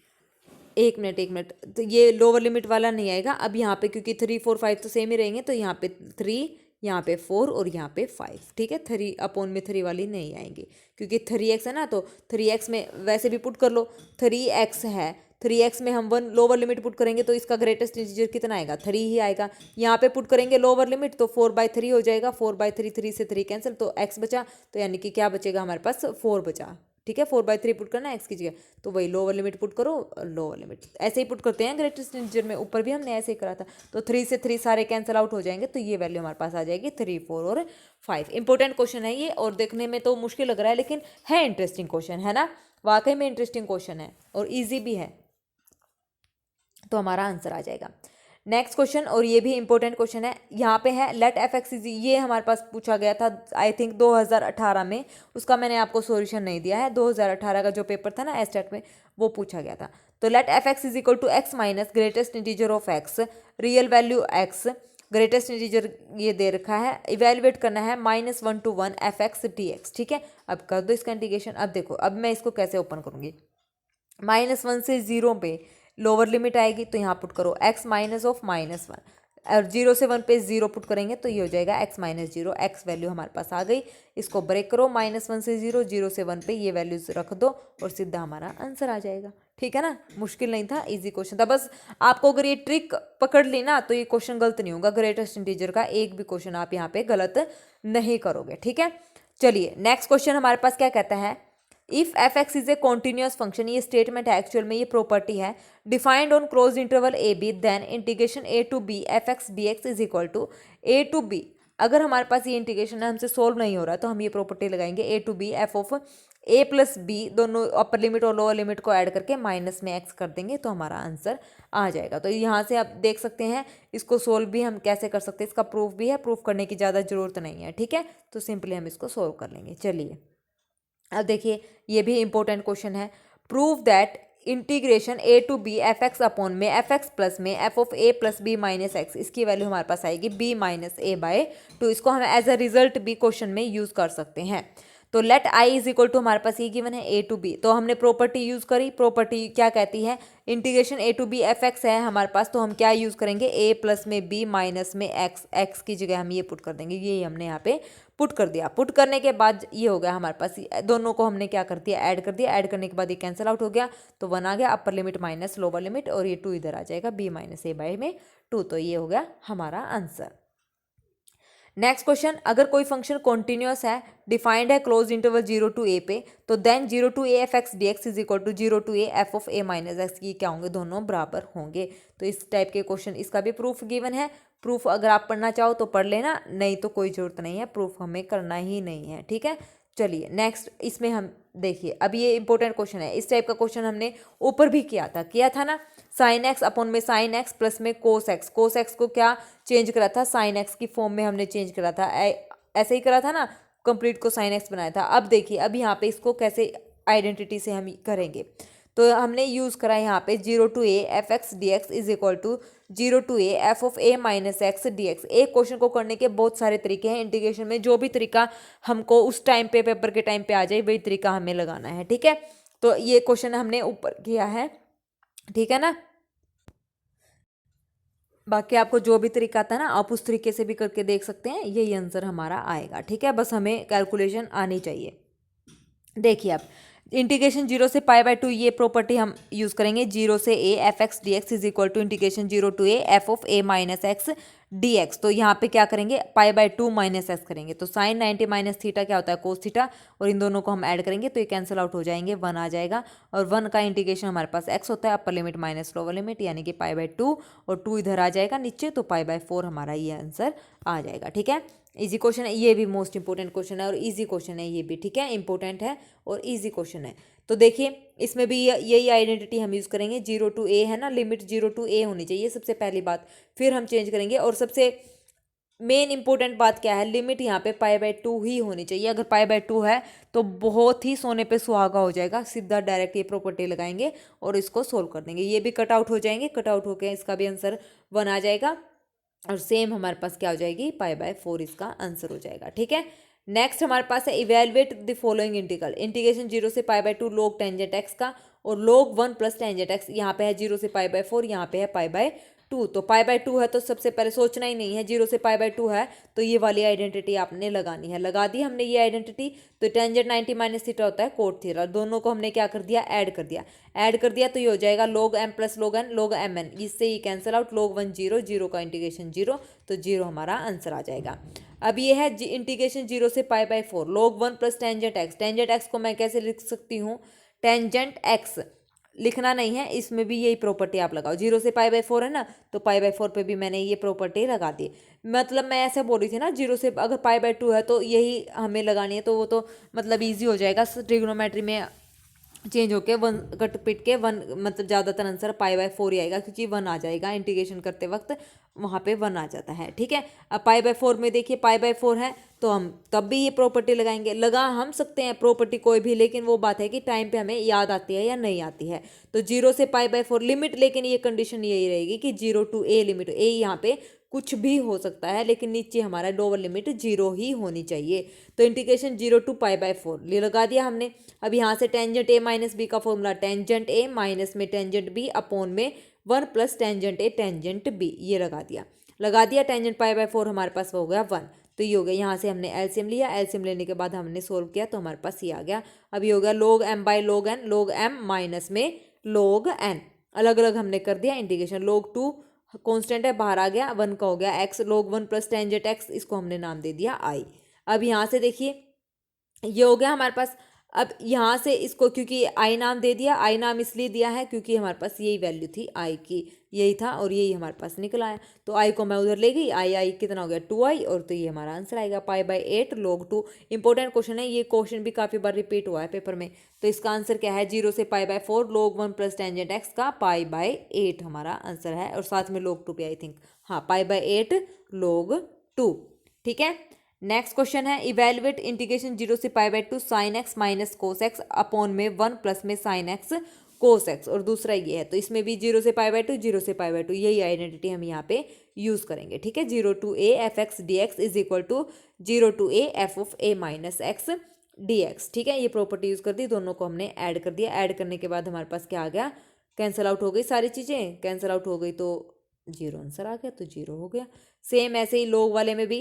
एक मिनट, तो ये लोअर लिमिट वाला नहीं आएगा। अब यहाँ पे क्योंकि 3 4 5 तो सेम ही रहेंगे, तो यहाँ पे 3, यहाँ पे 4 और यहाँ पे 5। ठीक है, 3/3 वाली नहीं आएंगी क्योंकि 3x है ना, तो 3x में वैसे भी पुट कर लो, 3x है, 3x में हम 1 लोअर लिमिट पुट करेंगे तो इसका ग्रेटेस्ट इंटीजर कितना आएगा, 3 ही आएगा। यहाँ पे पुट करेंगे लोअर लिमिट तो 4/3 हो जाएगा, 4/3, 3 से 3 कैंसिल, तो x बचा, तो यानी कि क्या बचेगा हमारे पास, 4 बचा। ठीक है, 4/3 पुट करना है x की जगह, तो वही लोअर लिमिट पुट करो, लोअर लिमिट ऐसे ही पुट करते हैं ग्रेटेस्ट इंटीजर में, ऊपर भी हमने ऐसे ही करा था। तो 3 से 3 सारे कैंसिल आउट हो जाएंगे, तो ये वैल्यू हमारे पास आ जाएगी 3 4 और 5। इंपॉर्टेंट क्वेश्चन है ये और देखने में तो मुश्किल लग रहा है लेकिन है इंटरेस्टिंग क्वेश्चन, है ना, वाकई में इंटरेस्टिंग क्वेश्चन है और ईजी भी है, तो हमारा आंसर आ जाएगा। नेक्स्ट क्वेश्चन, और ये भी इंपॉर्टेंट क्वेश्चन है, यहाँ पे है लेट एफ एक्स इज, ये हमारे पास पूछा गया था आई थिंक 2018 में, उसका मैंने आपको सॉल्यूशन नहीं दिया है। 2018 का जो पेपर था ना एस्टेट में, वो पूछा गया था। तो let f x is equal to x minus greatest integer of x, real value x, greatest integer ये दे रखा है, इवेल्युएट करना है -1 to 1 F x D x. ठीक है, अब कर दो इसका इंटीग्रेशन। अब देखो अब मैं इसको कैसे ओपन करूँगी, -1 से 0 पे लोअर लिमिट आएगी, तो यहाँ पुट करो x माइनस ऑफ -1 और 0 से 1 पे 0 पुट करेंगे तो ये हो जाएगा x माइनस 0, x वैल्यू हमारे पास आ गई। इसको ब्रेक करो, -1 से 0, 0 से 1 पे ये वैल्यूज रख दो और सीधा हमारा आंसर आ जाएगा। ठीक है ना, मुश्किल नहीं था, इजी क्वेश्चन था। बस आपको अगर ये ट्रिक पकड़ ली ना तो ये क्वेश्चन गलत नहीं होगा, ग्रेटेस्ट इंटीजर का एक भी क्वेश्चन आप यहाँ पे गलत नहीं करोगे। ठीक है, चलिए नेक्स्ट क्वेश्चन हमारे पास क्या कहता है, if F x is a continuous function, ये स्टेटमेंट है एक्चुअल में, ये प्रॉपर्टी है, defined on close interval a b, then integration a to b f x D x is equal to a to b। अगर हमारे पास ये integration है हमसे सोल्व नहीं हो रहा तो हम ये प्रॉपर्टी लगाएंगे a to b F of a plus b, दोनों अपर लिमिट और लोअर लिमिट को ऐड करके माइनस में x कर देंगे तो हमारा आंसर आ जाएगा। तो यहाँ से आप देख सकते हैं इसको सोल्व भी हम कैसे कर सकते हैं, इसका प्रूफ भी है, प्रूफ करने की ज़्यादा जरूरत नहीं है। ठीक है, तो सिंपली हम इसको सोल्व कर लेंगे। चलिए अब देखिए ये भी इंपॉर्टेंट क्वेश्चन है, prove that integration a to b f x upon में एफ एक्स प्लस में F of a plus b minus x, इसकी वैल्यू हमारे पास आएगी b माइनस a बाय 2। इसको हम एज अ रिजल्ट भी क्वेश्चन में यूज़ कर सकते हैं। तो let I is equal to हमारे पास ये गिवन है ए टू बी, तो हमने प्रॉपर्टी यूज करी। प्रॉपर्टी क्या कहती है, integration a to b f x है हमारे पास, तो हम क्या यूज करेंगे, ए प्लस में बी माइनस में एक्स, एक्स की जगह हम ये पुट कर देंगे, ये हमने यहाँ पे पुट कर दिया। पुट करने के बाद ये हो गया हमारे पास, दोनों को हमने क्या कर दिया, ऐड कर दिया। ऐड करने के बाद ये कैंसिल आउट हो गया, तो 1 आ गया, upper limit minus lower limit, और ये 2 इधर आ जाएगा, बी माइनस ए बाई में 2, तो ये हो गया हमारा आंसर। नेक्स्ट क्वेश्चन, अगर कोई फंक्शन कॉन्टिन्यूस है, डिफाइंड है क्लोज इंटरवल 0 टू ए पे, तो then 0 to A F x D x is equal to 0 to A f of a minus x, ये क्या होंगे, दोनों बराबर होंगे। तो इस टाइप के क्वेश्चन, इसका भी प्रूफ गिवन है। प्रूफ अगर आप पढ़ना चाहो तो पढ़ लेना, नहीं तो कोई जरूरत नहीं है, प्रूफ हमें करना ही नहीं है, ठीक है। चलिए नेक्स्ट, इसमें हम देखिए, अब ये इंपॉर्टेंट क्वेश्चन है। इस टाइप का क्वेश्चन हमने ऊपर भी किया था ना, साइन एक्स अपॉन में साइन एक्स प्लस में कोस एक्स। कोस एक्स को क्या चेंज करा था, साइन एक्स की फॉर्म में हमने चेंज करा था, ऐसे ही करा था ना, कंप्लीट को साइन एक्स बनाया था। अब देखिए, अब यहाँ पे इसको कैसे आइडेंटिटी से हम करेंगे, तो हमने यूज़ करा यहाँ पे 0 to A F x D x is equal to 0 to A f of a minus x D x. एक क्वेश्चन को करने के बहुत सारे तरीके हैं इंटीग्रेशन में, जो भी तरीका हमको उस टाइम पे पेपर के टाइम पे आ जाए वही तरीका हमें लगाना है, ठीक है। तो ये क्वेश्चन हमने ऊपर किया है, ठीक है ना। बाकी आपको जो भी तरीका आता है ना, आप उस तरीके से भी करके देख सकते हैं, यही आंसर हमारा आएगा, ठीक है। बस हमें कैलकुलेशन आनी चाहिए। देखिए अब इंटीग्रेशन 0 से पाई बाय 2, ये प्रॉपर्टी हम यूज़ करेंगे। 0 से a F x D x is equal to integration 0 to A f of a minus x D x. तो यहाँ पे क्या करेंगे, पाई बाय 2 माइनस एक्स करेंगे, तो साइन 90 माइनस थीटा क्या होता है, कोस थीटा, और इन दोनों को हम ऐड करेंगे तो ये कैंसिल आउट हो जाएंगे, 1 आ जाएगा, और 1 का इंटीग्रेशन हमारे पास x होता है, upper limit minus lower limit, यानी कि पाई बाय 2, और 2 इधर आ जाएगा नीचे, तो पाई बाय 4 हमारा ये आंसर आ जाएगा, ठीक है। इजी क्वेश्चन है, ये भी मोस्ट इंपॉर्टेंट क्वेश्चन है, और इजी क्वेश्चन है ये भी, ठीक है, इंपॉर्टेंट है और इजी क्वेश्चन है। तो देखिए इसमें भी यही आइडेंटिटी हम यूज़ करेंगे, 0 टू ए है ना, लिमिट 0 टू ए होनी चाहिए सबसे पहली बात, फिर हम चेंज करेंगे। और सबसे मेन इंपॉर्टेंट बात क्या है, लिमिट यहाँ पे पाई बाय 2 ही होनी चाहिए। अगर पाई बाय 2 है तो बहुत ही सोने पे सुहागा हो जाएगा, सीधा डायरेक्ट ये प्रॉपर्टी लगाएंगे और इसको सोल्व कर देंगे। ये भी कट आउट हो जाएंगे, कट आउट होकर इसका भी आंसर 1 आ जाएगा, और सेम हमारे पास क्या हो जाएगी, पाई बाय 4 इसका आंसर हो जाएगा, ठीक है। नेक्स्ट हमारे पास है evaluate the following integral, integration 0 से pi by 2 log tangent x का, और log 1 प्लस टेंजेंट एक्स, यहाँ पे है 0 से पाई बाय 4, यहाँ पे है पाई बाय 2। तो पाई बाय 2 है तो सबसे पहले सोचना ही नहीं है, 0 से पाई बाय 2 है तो ये वाली आइडेंटिटी आपने लगानी है। लगा दी हमने ये आइडेंटिटी, तो टेंजेंट 90 माइनस थीटा होता है कोट थीटा, दोनों को हमने क्या कर दिया, ऐड कर दिया। ऐड कर दिया तो ये हो जाएगा log m plus log n log m n, इससे ये कैंसिल आउट, log 1 0, 0 का इंटीग्रेशन 0, तो 0 हमारा आंसर आ जाएगा। अब ये है इंटीग्रेशन 0 से pi by 4, log 1 plus tangent x. Tangent x को मैं कैसे लिख सकती हूँ, टेंजेंट एक्स लिखना नहीं है, इसमें भी यही प्रॉपर्टी आप लगाओ। 0 से पाई बाय 4 है ना, तो पाई बाय 4 पे भी मैंने ये प्रॉपर्टी लगा दी। मतलब मैं ऐसे बोल रही थी ना, 0 से अगर पाई बाय 2 है तो यही हमें लगानी है, तो वो तो मतलब ईजी हो जाएगा ट्रिग्नोमेट्री में चेंज होके 1 कट पिट के 1, मतलब ज़्यादातर आंसर पाई बाय 4 ही आएगा, क्योंकि 1 आ जाएगा इंटीग्रेशन करते वक्त, वहाँ पे 1 आ जाता है, ठीक है। अब पाई बाय 4 में देखिए पाई बाय 4 है तो हम तब भी ये प्रॉपर्टी लगाएंगे। लगा हम सकते हैं प्रॉपर्टी कोई भी, लेकिन वो बात है कि टाइम पे हमें याद आती है या नहीं आती है। तो 0 से पाई बाय 4 लिमिट, लेकिन ये कंडीशन यही रहेगी कि 0 टू ए लिमिट, ए यहाँ पे कुछ भी हो सकता है, लेकिन नीचे हमारा लोअर लिमिट 0 ही होनी चाहिए। तो इंटीग्रेशन 0 टू पाई बाय 4 ये लगा दिया हमने। अब यहाँ से टेंजेंट ए माइनस बी का फॉर्मूला, टेंजेंट ए माइनस में टेंजेंट बी अपॉन में 1 plus tangent a tangent b, ये लगा दिया। टेंजेंट पाई बाय 4 हमारे पास हो गया 1, तो ये हो गया। यहाँ से हमने एलसीएम लिया, एलसीएम लेने के बाद हमने सोल्व किया तो हमारे पास ये आ गया। अब ये हो गया log m by log n, log m minus में log n, अलग अलग हमने कर दिया इंटीग्रेशन। log 2 कॉन्स्टेंट है, बाहर आ गया, 1 का हो गया x, log 1 plus tangent x, इसको हमने नाम दे दिया i। अब यहाँ से देखिए ये हो गया हमारे पास। अब यहाँ से इसको क्योंकि आई नाम दे दिया, आई नाम इसलिए दिया है क्योंकि हमारे पास यही वैल्यू थी आई की, यही था और यही हमारे पास निकल आया। तो आई को मैं उधर ले गई, आई कितना हो गया 2i, और तो ये हमारा आंसर आएगा pi by 8 log 2। Important question है, ये क्वेश्चन भी काफ़ी बार रिपीट हुआ है पेपर में। तो इसका आंसर क्या है, 0 से pi by 4 log 1 plus tangent x का पाई बाय 8 हमारा आंसर है, और साथ में log 2 भी आई थिंक, हाँ पाई बाय 8 log 2, ठीक है। नेक्स्ट क्वेश्चन है इवेलुएट इंटीग्रेशन 0 से pi by 2 sine x minus cos X upon में 1 प्लस में साइन एक्स कोस एक्स, और दूसरा ये है। तो इसमें भी 0 से पाई बाय 2 0 से पाई बाय 2 यही आइडेंटिटी हम यहाँ पे यूज़ करेंगे, ठीक है। 0 to A F x D x is equal to 0 to A f of a minus x dx, ठीक है। ये प्रॉपर्टी यूज़ कर दी, दोनों को हमने ऐड कर दिया। ऐड करने के बाद हमारे पास क्या आ गया, कैंसिल आउट हो गई सारी चीज़ें, कैंसिल आउट हो गई तो जीरो आंसर आ गया, तो जीरो हो गया। सेम ऐसे ही लोग वाले में भी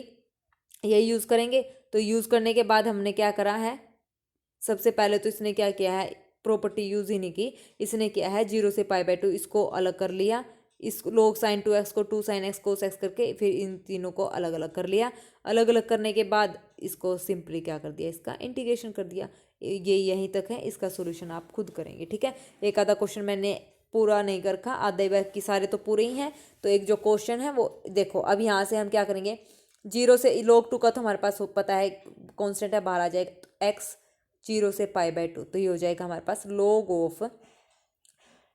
यही यूज़ करेंगे। तो यूज़ करने के बाद हमने क्या करा है, सबसे पहले तो इसने क्या किया है, प्रॉपर्टी यूज़ ही नहीं की, इसने किया है 0 से π/2 इसको अलग कर लिया, इस log sin 2x को 2 sin x cos x करके फिर इन तीनों को अलग अलग कर लिया। अलग अलग करने के बाद इसको सिंपली क्या कर दिया, इसका इंटीग्रेशन कर दिया। ये यहीं तक है, इसका सोल्यूशन आप खुद करेंगे, ठीक है। एक आधा क्वेश्चन मैंने पूरा नहीं कर रखा, आधे बाकी सारे तो पूरे ही हैं। तो एक जो क्वेश्चन है वो देखो, अब यहाँ से हम क्या करेंगे, 0 से log 2 का तो हमारे पास पता है कॉन्स्टेंट है, बाहर आ जाएगा x 0 से π/2, तो ये हो जाएगा हमारे पास log ऑफ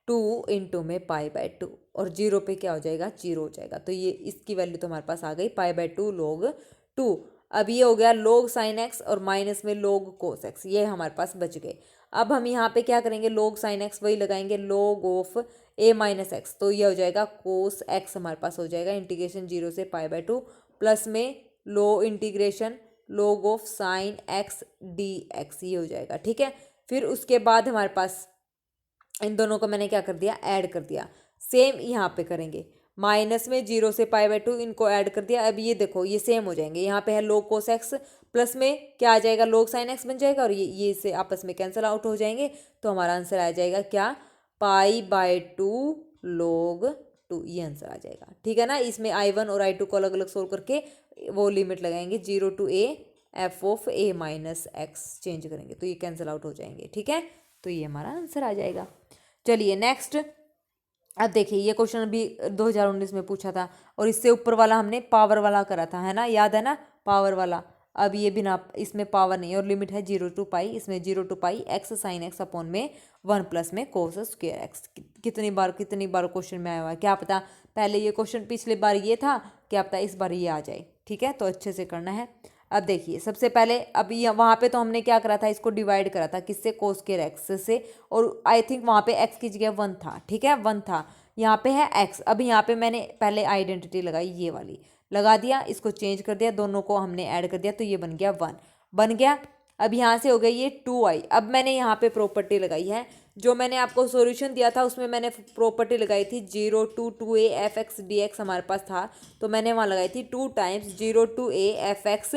2 इंटू में π/2, और 0 पे क्या हो जाएगा, 0 हो जाएगा। तो ये इसकी वैल्यू तो हमारे पास आ गई π/2 log 2। अब ये हो गया log sin x और माइनस में log cos x, ये हमारे पास बच गए। अब हम यहाँ पे क्या करेंगे, log sin x वही लगाएंगे, log of a minus x, तो ये हो जाएगा cos x हमारे पास हो जाएगा, इंटीग्रेशन 0 से π/2 प्लस में लो integration log of sine x dx, ये हो जाएगा, ठीक है। फिर उसके बाद हमारे पास इन दोनों को मैंने क्या कर दिया, ऐड कर दिया। सेम यहाँ पे करेंगे, माइनस में 0 से π/2 इनको ऐड कर दिया। अब ये देखो ये सेम हो जाएंगे, यहाँ पे है log cos x प्लस में क्या आ जाएगा, log sin x बन जाएगा, और ये से आपस में कैंसिल आउट हो जाएंगे। तो हमारा आंसर आ जाएगा क्या, π/2 log 2, ये आंसर आ जाएगा, ठीक है ना। इसमें I1 और I2 को अलग अलग सोल्व करके वो लिमिट लगाएंगे 0 to a f of a minus x change करेंगे, तो ये कैंसिल आउट हो जाएंगे, ठीक है। तो ये हमारा आंसर आ जाएगा। चलिए नेक्स्ट, अब देखिए ये क्वेश्चन अभी 2019 में पूछा था, और इससे ऊपर वाला हमने पावर वाला करा था, है ना, याद है ना, पावर वाला। अब ये बिना, इसमें पावर नहीं है और लिमिट है 0 to π, इसमें 0 to π x sin x अपॉन में 1 प्लस में cos स्क्वायर x। कितनी बार क्वेश्चन में आया हुआ है, क्या पता पहले ये क्वेश्चन पिछले बार ये था, क्या पता इस बार ये आ जाए, ठीक है। तो अच्छे से करना है। अब देखिए सबसे पहले, अभी वहाँ पे तो हमने क्या करा था, इसको डिवाइड करा था किससे, कोस स्क्वायर एक्स से, और आई थिंक वहाँ पे x की जगह 1 था, ठीक है, 1 था। यहाँ पे है x। अब यहाँ पे मैंने पहले आइडेंटिटी लगाई, ये वाली लगा दिया, इसको चेंज कर दिया, दोनों को हमने ऐड कर दिया, तो ये बन गया 1, बन गया। अब यहाँ से हो गई ये 2i। अब मैंने यहाँ पे प्रॉपर्टी लगाई है, जो मैंने आपको सॉल्यूशन दिया था उसमें मैंने प्रॉपर्टी लगाई थी 0 to 2a fx dx हमारे पास था, तो मैंने वहाँ लगाई थी 2 times 0 to a fx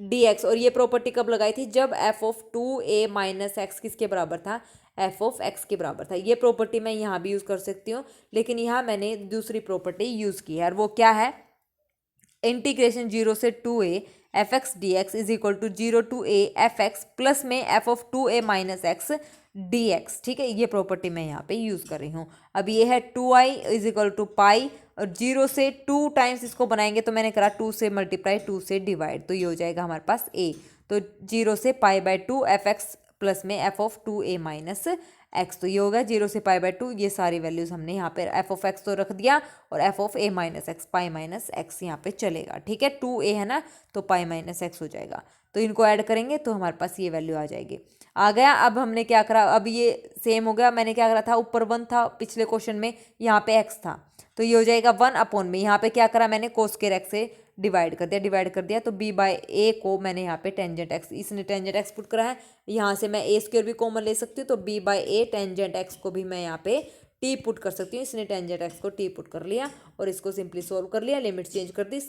dx। और ये प्रॉपर्टी कब लगाई थी, जब f of 2a minus x किसके बराबर था, f ऑफ x के बराबर था। ये प्रॉपर्टी मैं यहाँ भी यूज़ कर सकती हूँ, लेकिन यहाँ मैंने दूसरी प्रॉपर्टी यूज़ की है, और वो क्या है, इंटीग्रेशन 0 से 2a f x D x is equal to 0 to a f x plus में f of 2a minus x D x, ठीक है। ये प्रॉपर्टी मैं यहाँ पे यूज़ कर रही हूँ। अब ये है 2i इज इक्वल टू पाई, और 0 से 2 टाइम्स इसको बनाएंगे, तो मैंने करा 2 से मल्टीप्लाई 2 से डिवाइड, तो ये हो जाएगा हमारे पास a। तो 0 से π/2 एफ एक्स प्लस में f of 2a minus x, तो ये होगा 0 से π/2। ये सारी वैल्यूज़ हमने यहाँ पे f ऑफ x तो रख दिया, और f of a minus x, pi minus x यहाँ पे चलेगा, ठीक है। 2a है ना, तो पाई माइनस एक्स हो जाएगा, तो इनको ऐड करेंगे तो हमारे पास ये वैल्यू आ जाएगी, आ गया। अब हमने क्या करा, अब ये सेम हो गया, मैंने क्या करा था, ऊपर 1 था पिछले क्वेश्चन में, यहाँ पे x था, तो ये हो जाएगा 1 अपॉन में, यहाँ पे क्या करा मैंने, कोस स्क्वायर एक्स से डिवाइड कर दिया, तो b/a को मैंने यहाँ पे टेंजेंट x, इसने टेंजेंट x पुट करा है, यहाँ से मैं a स्क्वायर भी कॉमन ले सकती हूँ, तो b/a टेंजेंट x को भी मैं यहाँ पे t पुट कर सकती हूँ, इसने टेंजेंट x को t पुट कर लिया, और इसको सिंपली सोल्व कर लिया, लिमिट चेंज कर दी,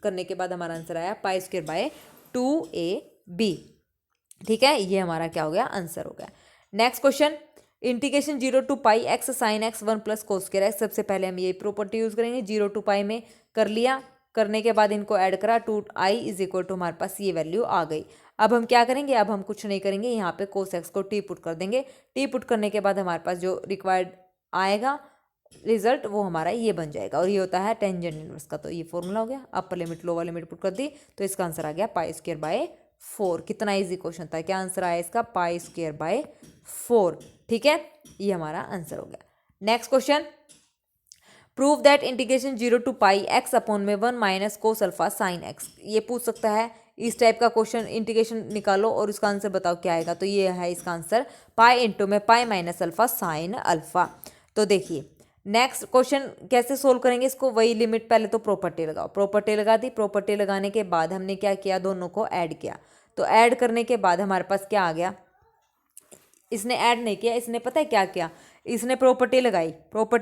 करने के बाद हमारा आंसर आया π²/2ab, ठीक है। ये हमारा क्या हो गया, आंसर हो गया। Next question, integration 0 to π x sin x 1 plus cos square x. सबसे पहले हम ये प्रॉपर्टी यूज़ करेंगे, 0 to π में कर लिया, करने के बाद इनको ऐड करा, 2i इज इक्वल टू हमारे पास ये वैल्यू आ गई। अब हम क्या करेंगे, अब हम कुछ नहीं करेंगे, यहाँ पे कोस एक्स को t पुट कर देंगे, t पुट करने के बाद हमारे पास जो रिक्वायर्ड आएगा रिजल्ट वो हमारा ये बन जाएगा, और ये होता है टेंजेंट इनवर्स का, तो ये फॉर्मूला हो गया। Upper limit lower limit put कर दी, तो इसका आंसर आ गया π²/4। कितना इजी क्वेश्चन था, क्या आंसर आया इसका, π²/4, ठीक है। ये हमारा आंसर हो गया। Next question, prove that integration 0 to π x अपॉन में 1 minus cos alpha sign x। ये पूछ सकता है, इस टाइप का क्वेश्चन, इंटीग्रेशन निकालो और इसका आंसर बताओ क्या आएगा, तो ये है इसका आंसर पाई इंटू में pi minus alpha sine alpha. तो देखिए नेक्स्ट क्वेश्चन कैसे सोल्व करेंगे इसको, वही लिमिट, पहले तो प्रॉपर्टी लगाओ, प्रॉपर्टी लगा दी, प्रॉपर्टी लगाने के बाद हमने क्या किया, दोनों को ऐड किया, तो ऐड करने के बाद हमारे पास क्या आ गया, इसने ऐड नहीं किया, इसने पता है क्या किया, इसने प्रॉपर्टी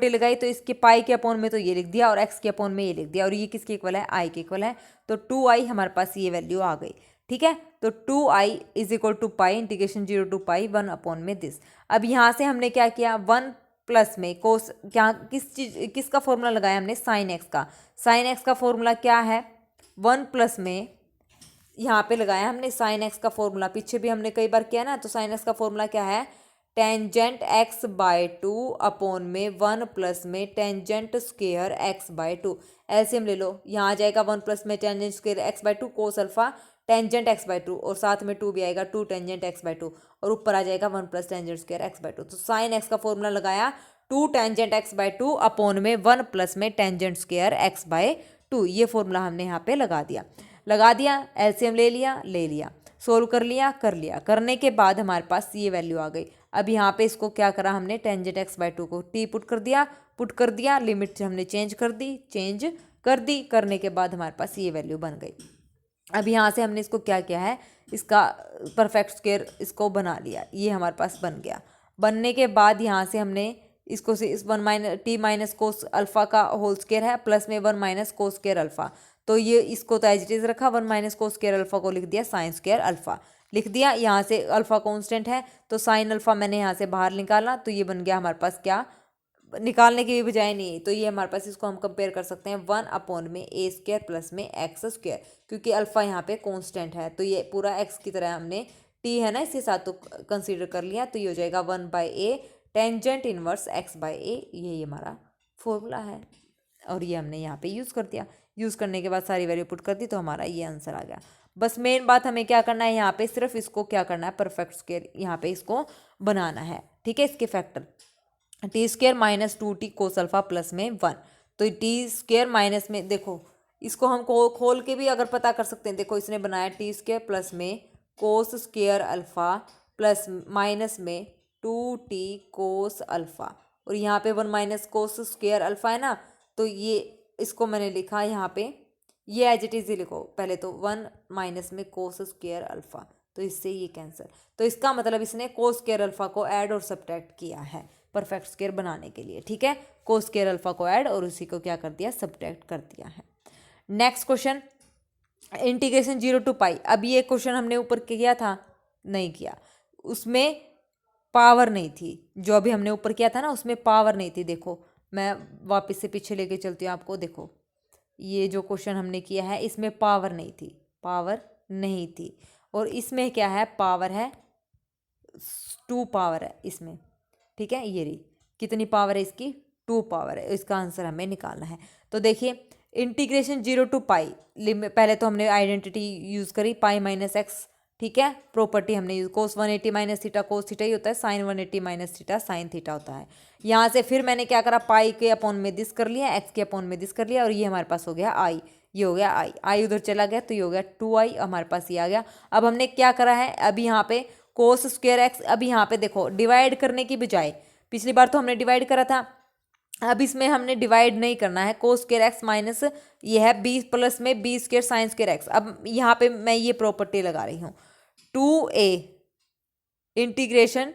लगाई तो इसके पाई के अपॉन में तो ये लिख दिया और एक्स के अपॉन में ये लिख दिया, और ये किसके इक्वल है, आई के इक्वल है। तो 2i हमारे पास ये वैल्यू आ गई। ठीक है, तो 2i is equal to pi integration 0 to pi 1 upon में दिस। अब यहाँ से हमने क्या किया, 1 प्लस में कोस, क्या किसका फॉर्मूला लगाया हमने, साइन एक्स का। साइन एक्स का फॉर्मूला क्या है, 1 प्लस में यहाँ पे लगाया हमने साइन एक्स का फॉर्मूला, पीछे भी हमने कई बार किया ना। तो साइन एक्स का फॉर्मूला क्या है, टेंजेंट एक्स बाय 2 अपॉन में 1 प्लस में tangent square x by 2। LCM ले लो, यहाँ आ जाएगा 1 प्लस में tangent square x by 2 cos alpha tangent x by 2, और साथ में 2 भी आएगा 2 टेंजेंट एक्स बाय 2, और ऊपर आ जाएगा 1 plus tangent square x by 2। तो साइन एक्स का फॉर्मूला लगाया 2 टेंजेंट एक्स बाय 2 अपॉन में 1 प्लस में टेंजेंट स्क्वायर एक्स बाय 2। ये फॉर्मूला हमने यहाँ पे लगा दिया, एलसीएम ले लिया, सोल्व कर लिया, करने के बाद हमारे पास ये वैल्यू आ गई। अब यहाँ पे इसको क्या करा हमने, टेंजेंट एक्स बाय 2 को टी पुट कर दिया, लिमिट हमने चेंज कर दी, करने के बाद हमारे पास ये वैल्यू बन गई। अब यहाँ से हमने इसको क्या किया है, इसका परफेक्ट स्क्वायर इसको बना लिया, ये हमारे पास बन गया। बनने के बाद यहाँ से हमने इसको से इस 1 minus T minus cos alpha का होल स्क्वायर है प्लस में 1 माइनस कोस स्क्वायर अल्फा, तो ये इसको तो एज इट इज रखा, 1 माइनस कोस स्क्वायर अल्फा को लिख दिया साइन स्क्वायर अल्फा, लिख दिया। यहाँ से अल्फा कांस्टेंट है तो साइन अल्फा मैंने यहाँ से बाहर निकाला, तो ये बन गया हमारे पास क्या, निकालने की भी बजाय नहीं, तो ये हमारे पास, इसको हम कंपेयर कर सकते हैं 1 अपॉन में ए स्क्वायर प्लस में एक्स स्क्वायर, क्योंकि अल्फा यहाँ पे कांस्टेंट है तो ये पूरा एक्स की तरह हमने टी है ना इसके साथ तो कंसीडर कर लिया, तो ये हो जाएगा 1 by A tangent inverse X by A, ये हमारा फॉर्मूला है। और ये हमने यहाँ पे यूज़ कर दिया, यूज़ करने के बाद सारी वैल्यू पुट कर दी तो हमारा ये आंसर आ गया। बस मेन बात हमें क्या करना है, यहाँ पे सिर्फ इसको क्या करना है, परफेक्ट स्क्वायर यहाँ पे इसको बनाना है। ठीक है, इसके factor T square minus 2t cos alpha plus में 1, तो टी स्क्वायर माइनस में देखो, इसको हम खोल के भी अगर पता कर सकते हैं। देखो इसने बनाया टी स्क्वायर प्लस में cos square alpha plus minus में 2t कोस अल्फा, और यहाँ पे 1 माइनस कोस स्क्वायर अल्फा है ना, तो ये इसको मैंने लिखा यहाँ पे, ये एज इट इज ही लिखो पहले तो 1 माइनस में कोस स्क्वायर अल्फा, तो इससे ये कैंसिल, तो इसका मतलब इसने कोस स्क्वायर अल्फा को ऐड और सब्ट्रैक्ट किया है परफेक्ट स्क्वायर बनाने के लिए। ठीक है, कोस स्क्वायर अल्फा को ऐड और उसी को क्या कर दिया, सब्ट्रैक्ट कर दिया है। नेक्स्ट क्वेश्चन, इंटीग्रेशन 0 टू पाई। अब ये क्वेश्चन हमने ऊपर किया था, नहीं किया, उसमें पावर नहीं थी, जो अभी हमने ऊपर किया था ना उसमें पावर नहीं थी। देखो मैं वापस से पीछे लेके चलती हूँ आपको, देखो ये जो क्वेश्चन हमने किया है इसमें पावर नहीं थी, और इसमें क्या है, पावर है 2 पावर है इसमें। ठीक है, ये रही कितनी पावर है इसकी, 2 पावर है, इसका आंसर हमें निकालना है। तो देखिए इंटीग्रेशन 0 टू पाई, पहले तो हमने आइडेंटिटी यूज़ करी पाई माइनस एक्स। ठीक है, प्रॉपर्टी हमने use, cos 180 minus theta cos theta ही होता है, sine 180 minus theta sine theta होता है। यहाँ से फिर मैंने क्या करा, पाई के अपॉन में दिस कर लिया, एक्स के अपॉन में दिस कर लिया, और ये हमारे पास हो गया आई, ये हो गया आई उधर चला गया तो ये हो गया 2i, हमारे पास ये आ गया। अब हमने क्या करा है, अभी यहाँ पे कोस स्क्वायर एक्स, अभी यहाँ पे देखो डिवाइड करने की बजाय, पिछली बार तो हमने डिवाइड करा था, अब इसमें हमने डिवाइड नहीं करना है, कोस स्क्वायर एक्स माइनस ये है 20 प्लस में b square sine square x. अब यहाँ पे मैं ये प्रॉपर्टी लगा रही हूँ, 2a इंटीग्रेशन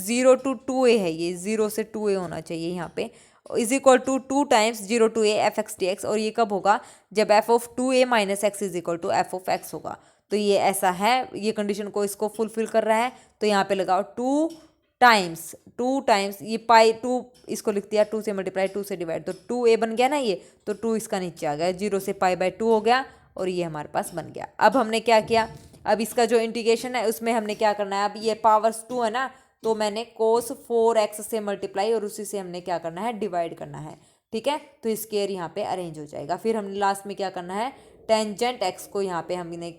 0 टू 2a है, ये 0 से 2a होना चाहिए यहाँ पे, is equal to 2 times 0 to a f x D x, और ये कब होगा, जब f of 2a minus x is equal to f of x होगा। तो ये ऐसा है, ये कंडीशन को इसको फुलफिल कर रहा है, तो यहाँ पे लगाओ 2 टाइम्स ये पाई 2, इसको लिख दिया 2 से मल्टीप्लाई 2 से डिवाइड, तो 2a बन गया ना ये, तो 2 इसका नीचे आ गया, 0 से पाई बाय 2 हो गया, और ये हमारे पास बन गया। अब हमने क्या किया, अब इसका जो इंटीग्रेशन है उसमें हमने क्या करना है, अब ये पावर्स 2 है ना, तो मैंने कोस 4x से मल्टीप्लाई और उसी से हमने क्या करना है, डिवाइड करना है। ठीक है, तो स्क्वायर यहाँ पे अरेंज हो जाएगा। फिर हमने लास्ट में क्या करना है, टेंजेंट x को यहाँ पे हमने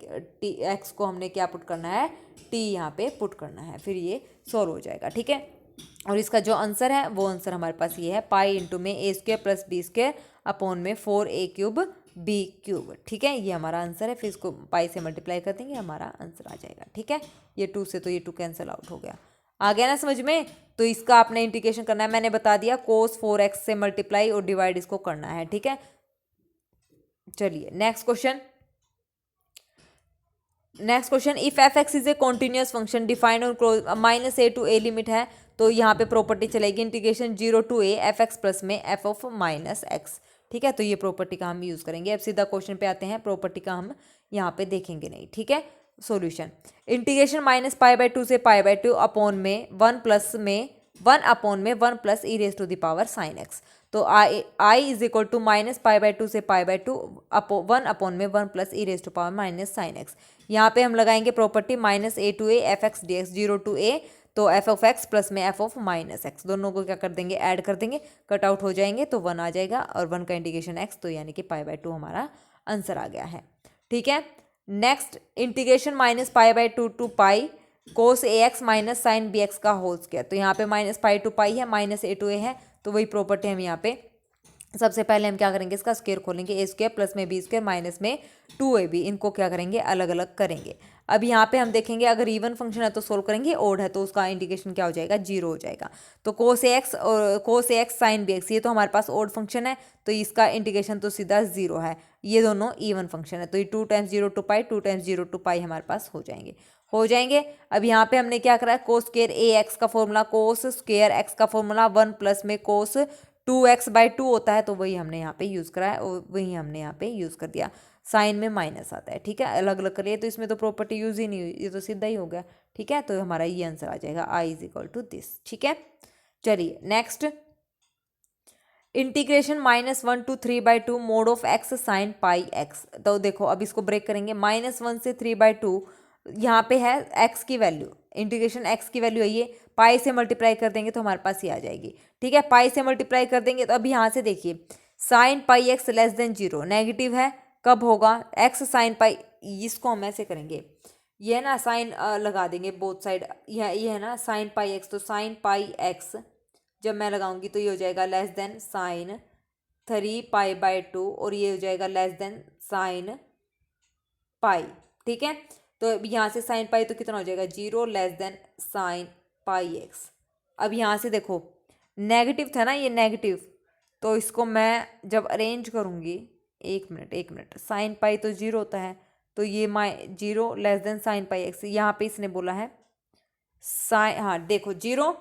x को हमने क्या पुट करना है, t यहाँ पे पुट करना है, फिर ये सॉल्व हो जाएगा। ठीक है, और इसका जो आंसर है वो आंसर हमारे पास ये है, पाई इंटू में a square plus b square upon में 4a क्यूब बी क्यूब। ठीक है, ये हमारा आंसर है, फिर इसको पाई से मल्टीप्लाई कर देंगे, हमारा आंसर आ जाएगा। ठीक है, ये 2 से तो ये 2 कैंसिल आउट हो गया, आ गया ना समझ में। तो इसका आपने इंटीग्रेशन करना है, मैंने बता दिया कोस 4x से मल्टीप्लाई और डिवाइड इसको करना है। ठीक है, चलिए next question, next question, if F x is a continuous function defined और close minus A to A limit है, तो यहाँ पे प्रॉपर्टी चलेगी integration 0 to A F x plus में एफ ऑफ माइनस एक्स। ठीक है, तो ये प्रॉपर्टी का हम यूज़ करेंगे। अब सीधा क्वेश्चन पे आते हैं, प्रॉपर्टी का हम यहाँ पे देखेंगे नहीं। ठीक है, solution, integration minus pi by two से पाई बाई टू अपॉन में 1 अपॉन में 1 plus E raise to the power sine X. तो I is equal to minus pi by two से पाई बाई टू 1 अपॉन में 1 plus E raise to power minus sine X. यहाँ पे हम लगाएंगे property minus A to A F x D X 0 to A, तो F of X plus में F of minus X, दोनों को क्या कर देंगे, ऐड कर देंगे, कट आउट हो जाएंगे तो 1 आ जाएगा और 1 का इंटीग्रेशन एक्स, तो यानी कि पाई बाई टू हमारा आंसर आ गया है। ठीक है, next integration minus pi by two to pi cos a x minus sine b x का होल स्क्वायर। तो यहाँ पे माइनस पाई टू पाई है, माइनस ए टू ए है, तो वही प्रॉपर्टी हम यहाँ पे सबसे पहले हम क्या करेंगे, इसका स्क्वायर खोलेंगे, ए स्क्वायर प्लस में बी स्क्वायर माइनस में 2ab, इनको क्या करेंगे, अलग अलग करेंगे। अब यहाँ पे हम देखेंगे अगर इवन फंक्शन है तो सोल्व करेंगे, ओड है तो उसका इंटीग्रेशन क्या हो जाएगा, 0 हो जाएगा। तो कोस ए एक्स और कोस a x sign b x, ये तो हमारे पास ओड फंक्शन है, तो इसका इंटीग्रेशन तो सीधा 0 है। ये दोनों इवन फंक्शन है, तो ये 2 times 0 to pi 2 times 0 to pi हमारे पास हो जाएंगे। अब यहाँ पे हमने क्या करा है, कोस स्क्वायर ए एक्स का फॉर्मूला, कोस स्क्वायर एक्स का फॉर्मूला 1 प्लस में कोस 2x/2 होता है, तो वही हमने यहाँ पे यूज़ करा है और वही हमने यहाँ पे यूज़ कर दिया। साइन में माइनस आता है, ठीक है, अलग अलग करिए तो इसमें तो प्रॉपर्टी यूज़ ही नहीं हुई, ये तो सीधा ही हो गया। ठीक है, तो हमारा ये आंसर आ जाएगा आई इज इक्वल टू दिस। ठीक है, चलिए next, integration -1 to 3/2 mode of x sine pi x. तो देखो अब इसको ब्रेक करेंगे, -1 से 3/2 यहाँ पे है एक्स की वैल्यू, इंटीग्रेशन एक्स की वैल्यू है ये, पाई से मल्टीप्लाई कर देंगे तो हमारे पास ये आ जाएगी। ठीक है, पाई से मल्टीप्लाई कर देंगे तो अब यहाँ से देखिए sign pi x less than 0 negative है, कब होगा, एक्स साइन पाई, इसको हम ऐसे करेंगे, ये है ना साइन लगा देंगे बोथ साइड, ये है ना साइन पाई एक्स, तो साइन पाई एक्स जब मैं लगाऊंगी तो ये हो जाएगा लेस देन साइन 3π/2 और ये हो जाएगा लेस देन साइन पाई। ठीक है, तो यहाँ से साइन पाई तो कितना हो जाएगा 0 less then sign pi x. अब यहाँ से देखो नेगेटिव था ना ये नेगेटिव, तो इसको मैं जब अरेंज करूँगी, एक मिनट, साइन पाई तो 0 होता है, तो ये 0 less then sign pi x, यहाँ पे इसने बोला है साइन, हाँ देखो 0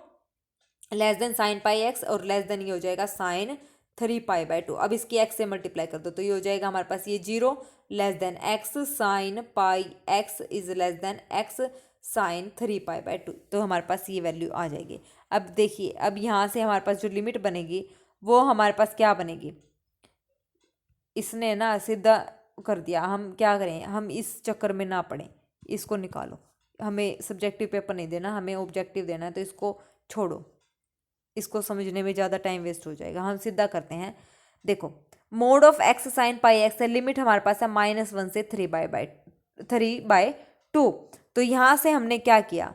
less then sign pi x और लेस देन ये हो जाएगा साइन 3π/2। अब इसकी एक्स से मल्टीप्लाई कर दो तो ये हो जाएगा हमारे पास ये 0 less than X sine pi X is less than X sine 3π/2, तो हमारे पास ये वैल्यू आ जाएगी। अब देखिए अब यहाँ से हमारे पास जो लिमिट बनेगी वो हमारे पास क्या बनेगी, इसने ना सीधा कर दिया, हम क्या करें, हम इस चक्कर में ना पड़ें, इसको निकालो, हमें सब्जेक्टिव पेपर नहीं देना, हमें ऑब्जेक्टिव देना है, तो इसको छोड़ो, इसको समझने में ज़्यादा टाइम वेस्ट हो जाएगा, हम सीधा करते हैं। देखो mode of x sine pi x है, लिमिट हमारे पास है -1 से 3/2, तो यहाँ से हमने क्या किया,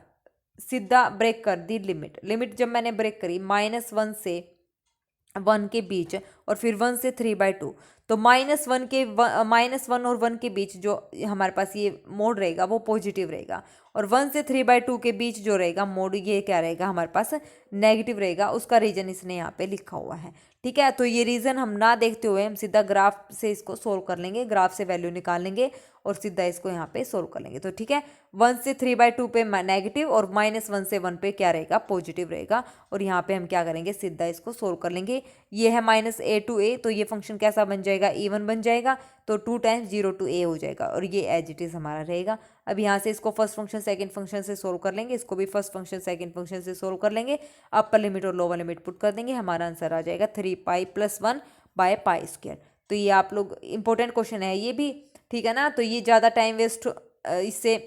सीधा ब्रेक कर दी लिमिट जब मैंने ब्रेक करी -1 से 1 के बीच और फिर 1 से 3/2, तो -1 और 1 के बीच जो हमारे पास ये मोड रहेगा वो पॉजिटिव रहेगा, और 1 से 3/2 के बीच जो रहेगा मोड ये क्या रहेगा हमारे पास नेगेटिव रहेगा, उसका रीजन इसने यहाँ पे लिखा हुआ है। ठीक है, तो ये रीजन हम ना देखते हुए हम सीधा ग्राफ से इसको सोल्व कर लेंगे, ग्राफ से वैल्यू निकाल लेंगे और सीधा इसको यहाँ पे सोल्व कर लेंगे। तो ठीक है, 1 से 3/2 पे नेगेटिव और -1 से 1 पे क्या रहेगा पॉजिटिव रहेगा, और यहाँ पे हम क्या करेंगे सीधा इसको सोल्व कर लेंगे। ये है -a to a, तो ये फंक्शन कैसा बन जाएगा, इवन बन जाएगा, तो 2 टाइम्स 0 to a हो जाएगा और ये एज इट इज़ हमारा रहेगा। अब यहाँ से इसको फर्स्ट फंक्शन सेकंड फंक्शन से सोल्व कर लेंगे, इसको भी फर्स्ट फंक्शन सेकंड फंक्शन से सोल्व कर लेंगे, अपर लिमिट और लोअर लिमिट पुट कर देंगे, हमारा आंसर आ जाएगा 3π + 1/π²। तो ये आप लोग इंपॉर्टेंट क्वेश्चन है ये भी, ठीक है ना, तो ये ज़्यादा टाइम वेस्ट, इससे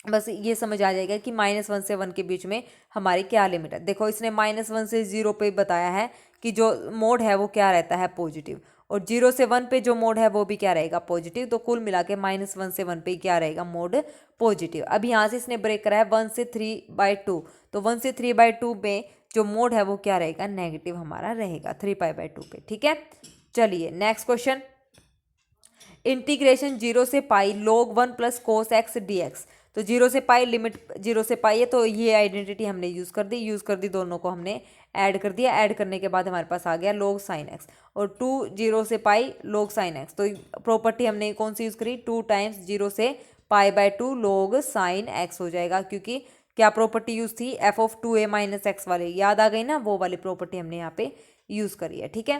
बस ये समझ आ जाएगा कि -1 से 1 के बीच में हमारी क्या लिमिट है। देखो इसने -1 से 0 पे बताया है कि जो मोड है वो क्या रहता है पॉजिटिव, और 0 से 1 पे जो मोड है वो भी क्या रहेगा पॉजिटिव, तो कुल मिला के -1 से 1 पे क्या रहेगा मोड पॉजिटिव। अब यहाँ से इसने ब्रेक करा है 1 से 3/2, तो 1 से 3/2 में जो मोड है वो क्या रहेगा नेगेटिव हमारा रहेगा 3π/2 पे। ठीक है, चलिए नेक्स्ट क्वेश्चन, इंटीग्रेशन 0 से पाई log 1 + cos x dx। तो 0 से पाई, लिमिट 0 से पाई है, तो ये आइडेंटिटी हमने यूज़ कर दी, दोनों को हमने ऐड कर दिया, ऐड करने के बाद हमारे पास आ गया log sin x, और 2 0 से पाई log sin x, तो प्रॉपर्टी हमने कौन सी यूज़ करी, 2 टाइम्स 0 से π/2 log sin x हो जाएगा, क्योंकि क्या प्रॉपर्टी यूज थी, f of 2a minus x वाली, याद आ गई ना, वो वाली प्रॉपर्टी हमने यहाँ पे यूज करी है। ठीक है,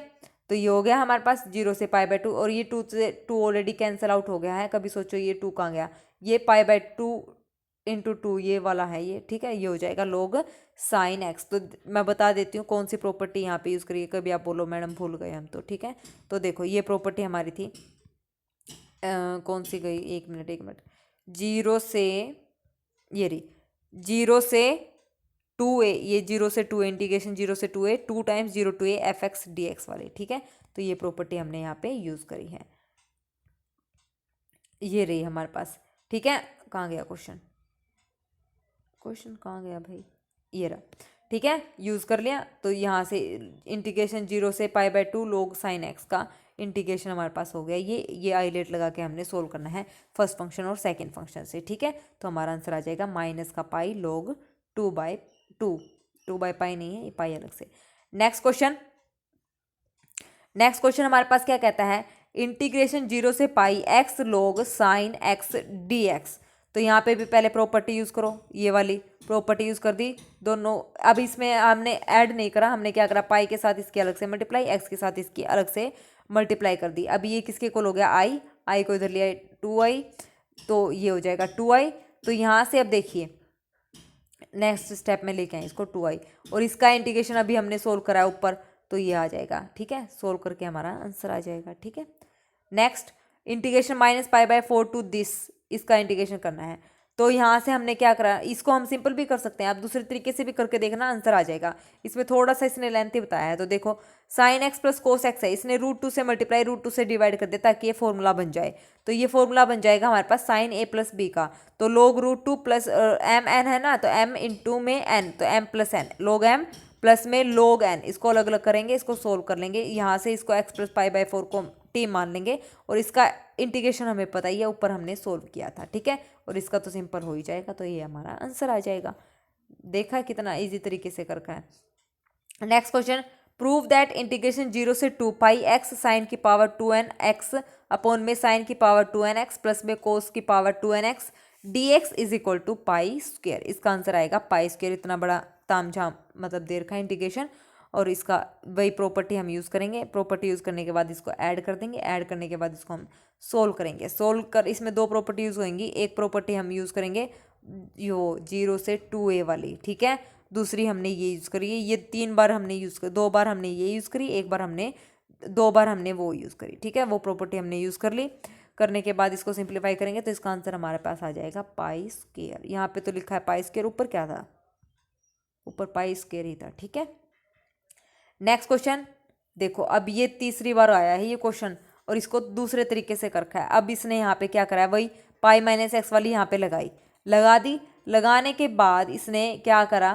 तो ये हो गया हमारे पास 0 से π/2, और ये 2 से 2 ऑलरेडी कैंसिल आउट हो गया है। कभी सोचो ये 2 कहाँ गया, ये π/2 इंटू 2 ये वाला है ये। ठीक है, ये हो जाएगा log sin x। तो मैं बता देती हूँ कौन सी प्रॉपर्टी यहाँ पे यूज़ करिए, कभी आप बोलो मैडम भूल गए हम तो। ठीक है, तो देखो ये प्रॉपर्टी हमारी थी, कौन सी गई, एक मिनट, 0 से, ये रही 0 से 2a, ये 0 से 2a इंटीग्रेशन 0 से 2a 2 times 0 to a fx dx वाली। ठीक है, तो ये प्रॉपर्टी हमने यहाँ पे यूज़ करी है, ये रही हमारे पास। ठीक है, कहाँ गया क्वेश्चन कहाँ गया भाई, ये रहा। ठीक है, यूज़ कर लिया। तो यहाँ से इंटीग्रेशन 0 से π/2 log sin x का इंटीग्रेशन हमारे पास हो गया। ये आइलेट लगा के हमने सोल्व करना है फर्स्ट फंक्शन और सेकंड फंक्शन से। ठीक है, तो हमारा आंसर आ जाएगा माइनस का पाई log 2/2, 2/पाई नहीं है, ये पाई अलग से। नेक्स्ट क्वेश्चन हमारे पास क्या कहता है, इंटीग्रेशन 0 से पाई x log sin x dx। तो यहाँ पे भी पहले प्रॉपर्टी यूज़ करो, ये वाली प्रॉपर्टी यूज़ कर दी दोनों। अब इसमें हमने ऐड नहीं करा, हमने क्या करा, पाई के साथ इसकी अलग से मल्टीप्लाई, एक्स के साथ इसकी अलग से मल्टीप्लाई कर दी। अब ये किसके इक्वल हो गया, आई को इधर लिया 2i, तो ये हो जाएगा 2i। तो यहाँ से अब देखिए नेक्स्ट स्टेप में लेके आए इसको 2i, और इसका इंटीग्रेशन अभी हमने सोल्व करा है ऊपर, तो ये आ जाएगा। ठीक है, सोल्व करके हमारा आंसर आ जाएगा। ठीक है, नेक्स्ट इंटीग्रेशन -π/4 टू दिस, इसका इंटीग्रेशन करना है। तो यहाँ से हमने क्या करा, इसको हम सिंपल भी कर सकते हैं, आप दूसरे तरीके से भी करके देखना, आंसर आ जाएगा। इसमें थोड़ा सा इसने लेंथी बताया है। तो देखो sin x plus cos x है, इसने √2 से मल्टीप्लाई √2 से डिवाइड कर दिया ताकि ये फॉर्मूला बन जाए। तो ये फॉर्मूला बन जाएगा हमारे पास sin a प्लस b का। तो log √2 प्लस m n है ना, तो m इंटू में n, तो m plus n, log m plus में log n, इसको अलग अलग करेंगे, इसको सोल्व कर लेंगे। यहाँ से इसको x प्लस π/4 को t मान लेंगे, और इसका इंटीग्रेशन हमें पता ही है, ऊपर हमने सोल्व किया था। ठीक है, और इसका तो सिंपल हो ही जाएगा, तो ये हमारा आंसर आ जाएगा। देखा कितना इजी तरीके से करका है। Next question, prove that integration 0 से 2 पाई x साइन की पावर 2n x अपॉन में साइन की पावर 2n x प्लस में कोस की power 2n x dx is equal to pi square. इसका आंसर आएगा पाई स्क्वेयर। इतना बड़ा तामझाम मतलब देर का इंटीग्रेशन, और इसका वही प्रॉपर्टी हम यूज़ करेंगे। प्रॉपर्टी यूज़ करने के बाद इसको ऐड कर देंगे, ऐड करने के बाद इसको हम सोल्व करेंगे। सोल्व कर, इसमें दो प्रॉपर्टी यूज़ होंगी, एक प्रॉपर्टी हम यूज़ करेंगे यो 0 से 2a वाली। ठीक है, दूसरी हमने ये यूज़ करी है, ये 3 बार हमने यूज़ कर, 2 बार हमने ये यूज़ करी, 2 बार हमने वो यूज़ करी। ठीक है, वो प्रॉपर्टी हमने यूज़ कर ली। करने के बाद इसको सिंप्लीफाई करेंगे तो इसका आंसर हमारे पास आ जाएगा पाई स्क्वेयर। यहाँ पे तो लिखा है पाई स्क्वेयर, ऊपर क्या था, ऊपर पाई स्क्वेयर ही था। ठीक है, नेक्स्ट क्वेश्चन देखो, अब ये तीसरी बार आया है ये क्वेश्चन, और इसको दूसरे तरीके से कर रखा है। अब इसने यहाँ पे क्या करा है, वही पाई माइनस एक्स वाली यहाँ पे लगा दी। लगाने के बाद इसने क्या करा,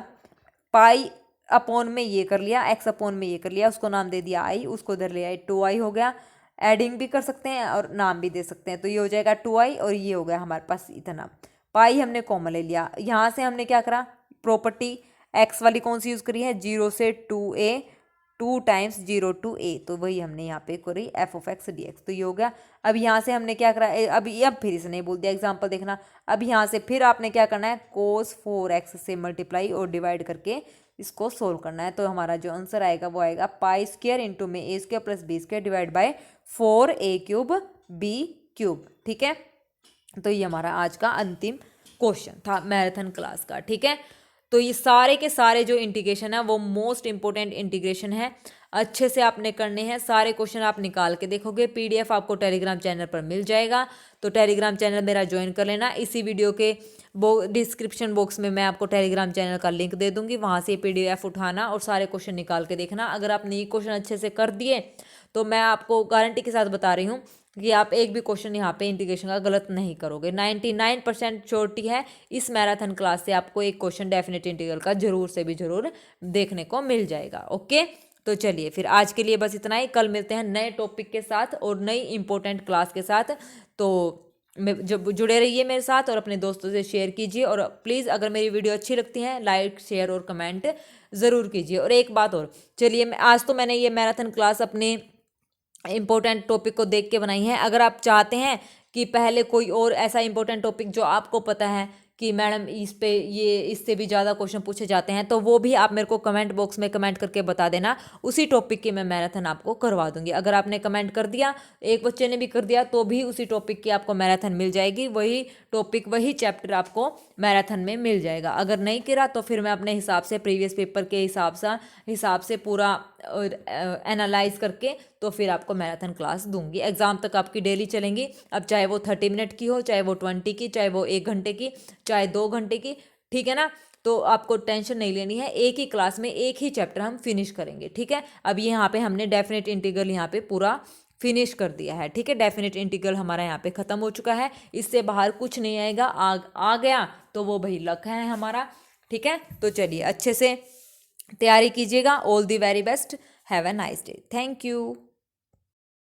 पाई अपॉन में ये कर लिया, एक्स अपॉन में ये कर लिया, उसको नाम दे दिया आई, उसको इधर ले आए 2i हो गया। एडिंग भी कर सकते हैं और नाम भी दे सकते हैं, तो ये हो जाएगा 2i, और ये हो गया हमारे पास इतना। पाई हमने कॉमन ले लिया। यहाँ से हमने क्या करा, प्रॉपर्टी एक्स वाली कौन सी यूज़ करी है, 0 से 2a 2 टाइम्स 0 to a, तो वही हमने यहाँ पे करी f ऑफ x dx। तो ये हो गया। अब यहाँ से हमने क्या करा, अब फिर इसने बोल दिया एग्जाम्पल देखना। अब यहाँ से फिर आपने क्या करना है, cos 4x से मल्टीप्लाई और डिवाइड करके इसको सोल्व करना है। तो हमारा जो आंसर आएगा वो आएगा पाई स्क्वेयर इंटू में a square plus b square divide by 4a cube b cube. ठीक है, तो ये हमारा आज का अंतिम क्वेश्चन था मैराथन क्लास का। ठीक है, तो ये सारे के सारे जो इंटीग्रेशन है वो मोस्ट इंपॉर्टेंट इंटीग्रेशन है, अच्छे से आपने करने हैं। सारे क्वेश्चन आप निकाल के देखोगे, पीडीएफ आपको टेलीग्राम चैनल पर मिल जाएगा, तो टेलीग्राम चैनल मेरा ज्वाइन कर लेना। इसी वीडियो के डिस्क्रिप्शन बॉक्स में मैं आपको टेलीग्राम चैनल का लिंक दे दूंगी, वहाँ से पीडीएफ उठाना और सारे क्वेश्चन निकाल के देखना। अगर आपने ये क्वेश्चन अच्छे से कर दिए तो मैं आपको गारंटी के साथ बता रही हूँ कि आप एक भी क्वेश्चन यहाँ पे इंटीग्रेशन का गलत नहीं करोगे। 99% श्योरिटी है इस मैराथन क्लास से आपको एक क्वेश्चन डेफिनेट इंटीग्रल का जरूर से भी जरूर देखने को मिल जाएगा। ओके, तो चलिए फिर आज के लिए बस इतना ही। कल मिलते हैं नए टॉपिक के साथ और नई इंपॉर्टेंट क्लास के साथ। तो जब जुड़े रहिए मेरे साथ और अपने दोस्तों से शेयर कीजिए, और प्लीज़ अगर मेरी वीडियो अच्छी लगती है लाइक शेयर और कमेंट ज़रूर कीजिए। और एक बात और, चलिए आज तो मैंने ये मैराथन क्लास अपने इंपॉर्टेंट टॉपिक को देख के बनाई है। अगर आप चाहते हैं कि पहले कोई और ऐसा इंपॉर्टेंट टॉपिक जो आपको पता है कि मैडम इस पे ये इससे भी ज़्यादा क्वेश्चन पूछे जाते हैं, तो वो भी आप मेरे को कमेंट बॉक्स में कमेंट करके बता देना। उसी टॉपिक की मैं मैराथन आपको करवा दूंगी। अगर आपने कमेंट कर दिया, एक बच्चे ने भी कर दिया, तो भी उसी टॉपिक की आपको मैराथन मिल जाएगी। वही टॉपिक वही चैप्टर आपको मैराथन में मिल जाएगा। अगर नहीं करा तो फिर मैं अपने हिसाब से प्रीवियस पेपर के हिसाब से पूरा एनालाइज करके तो फिर आपको मैराथन क्लास दूंगी। एग्ज़ाम तक आपकी डेली चलेंगी। अब चाहे वो 30 मिनट की हो, चाहे वो 20 की, चाहे वो 1 घंटे की, चाहे 2 घंटे की, ठीक है ना। तो आपको टेंशन नहीं लेनी है, एक ही क्लास में एक ही चैप्टर हम फिनिश करेंगे, ठीक है। अब यहाँ पे हमने डेफिनेट इंटीग्रल यहाँ पे पूरा फिनिश कर दिया है, ठीक है। डेफिनेट इंटीग्रल हमारा यहाँ पे ख़त्म हो चुका है। इससे बाहर कुछ नहीं आएगा। आ गया तो वो भाई लक है हमारा, ठीक है। तो चलिए अच्छे से तैयारी कीजिएगा। All the very best. Have a nice day. Thank you.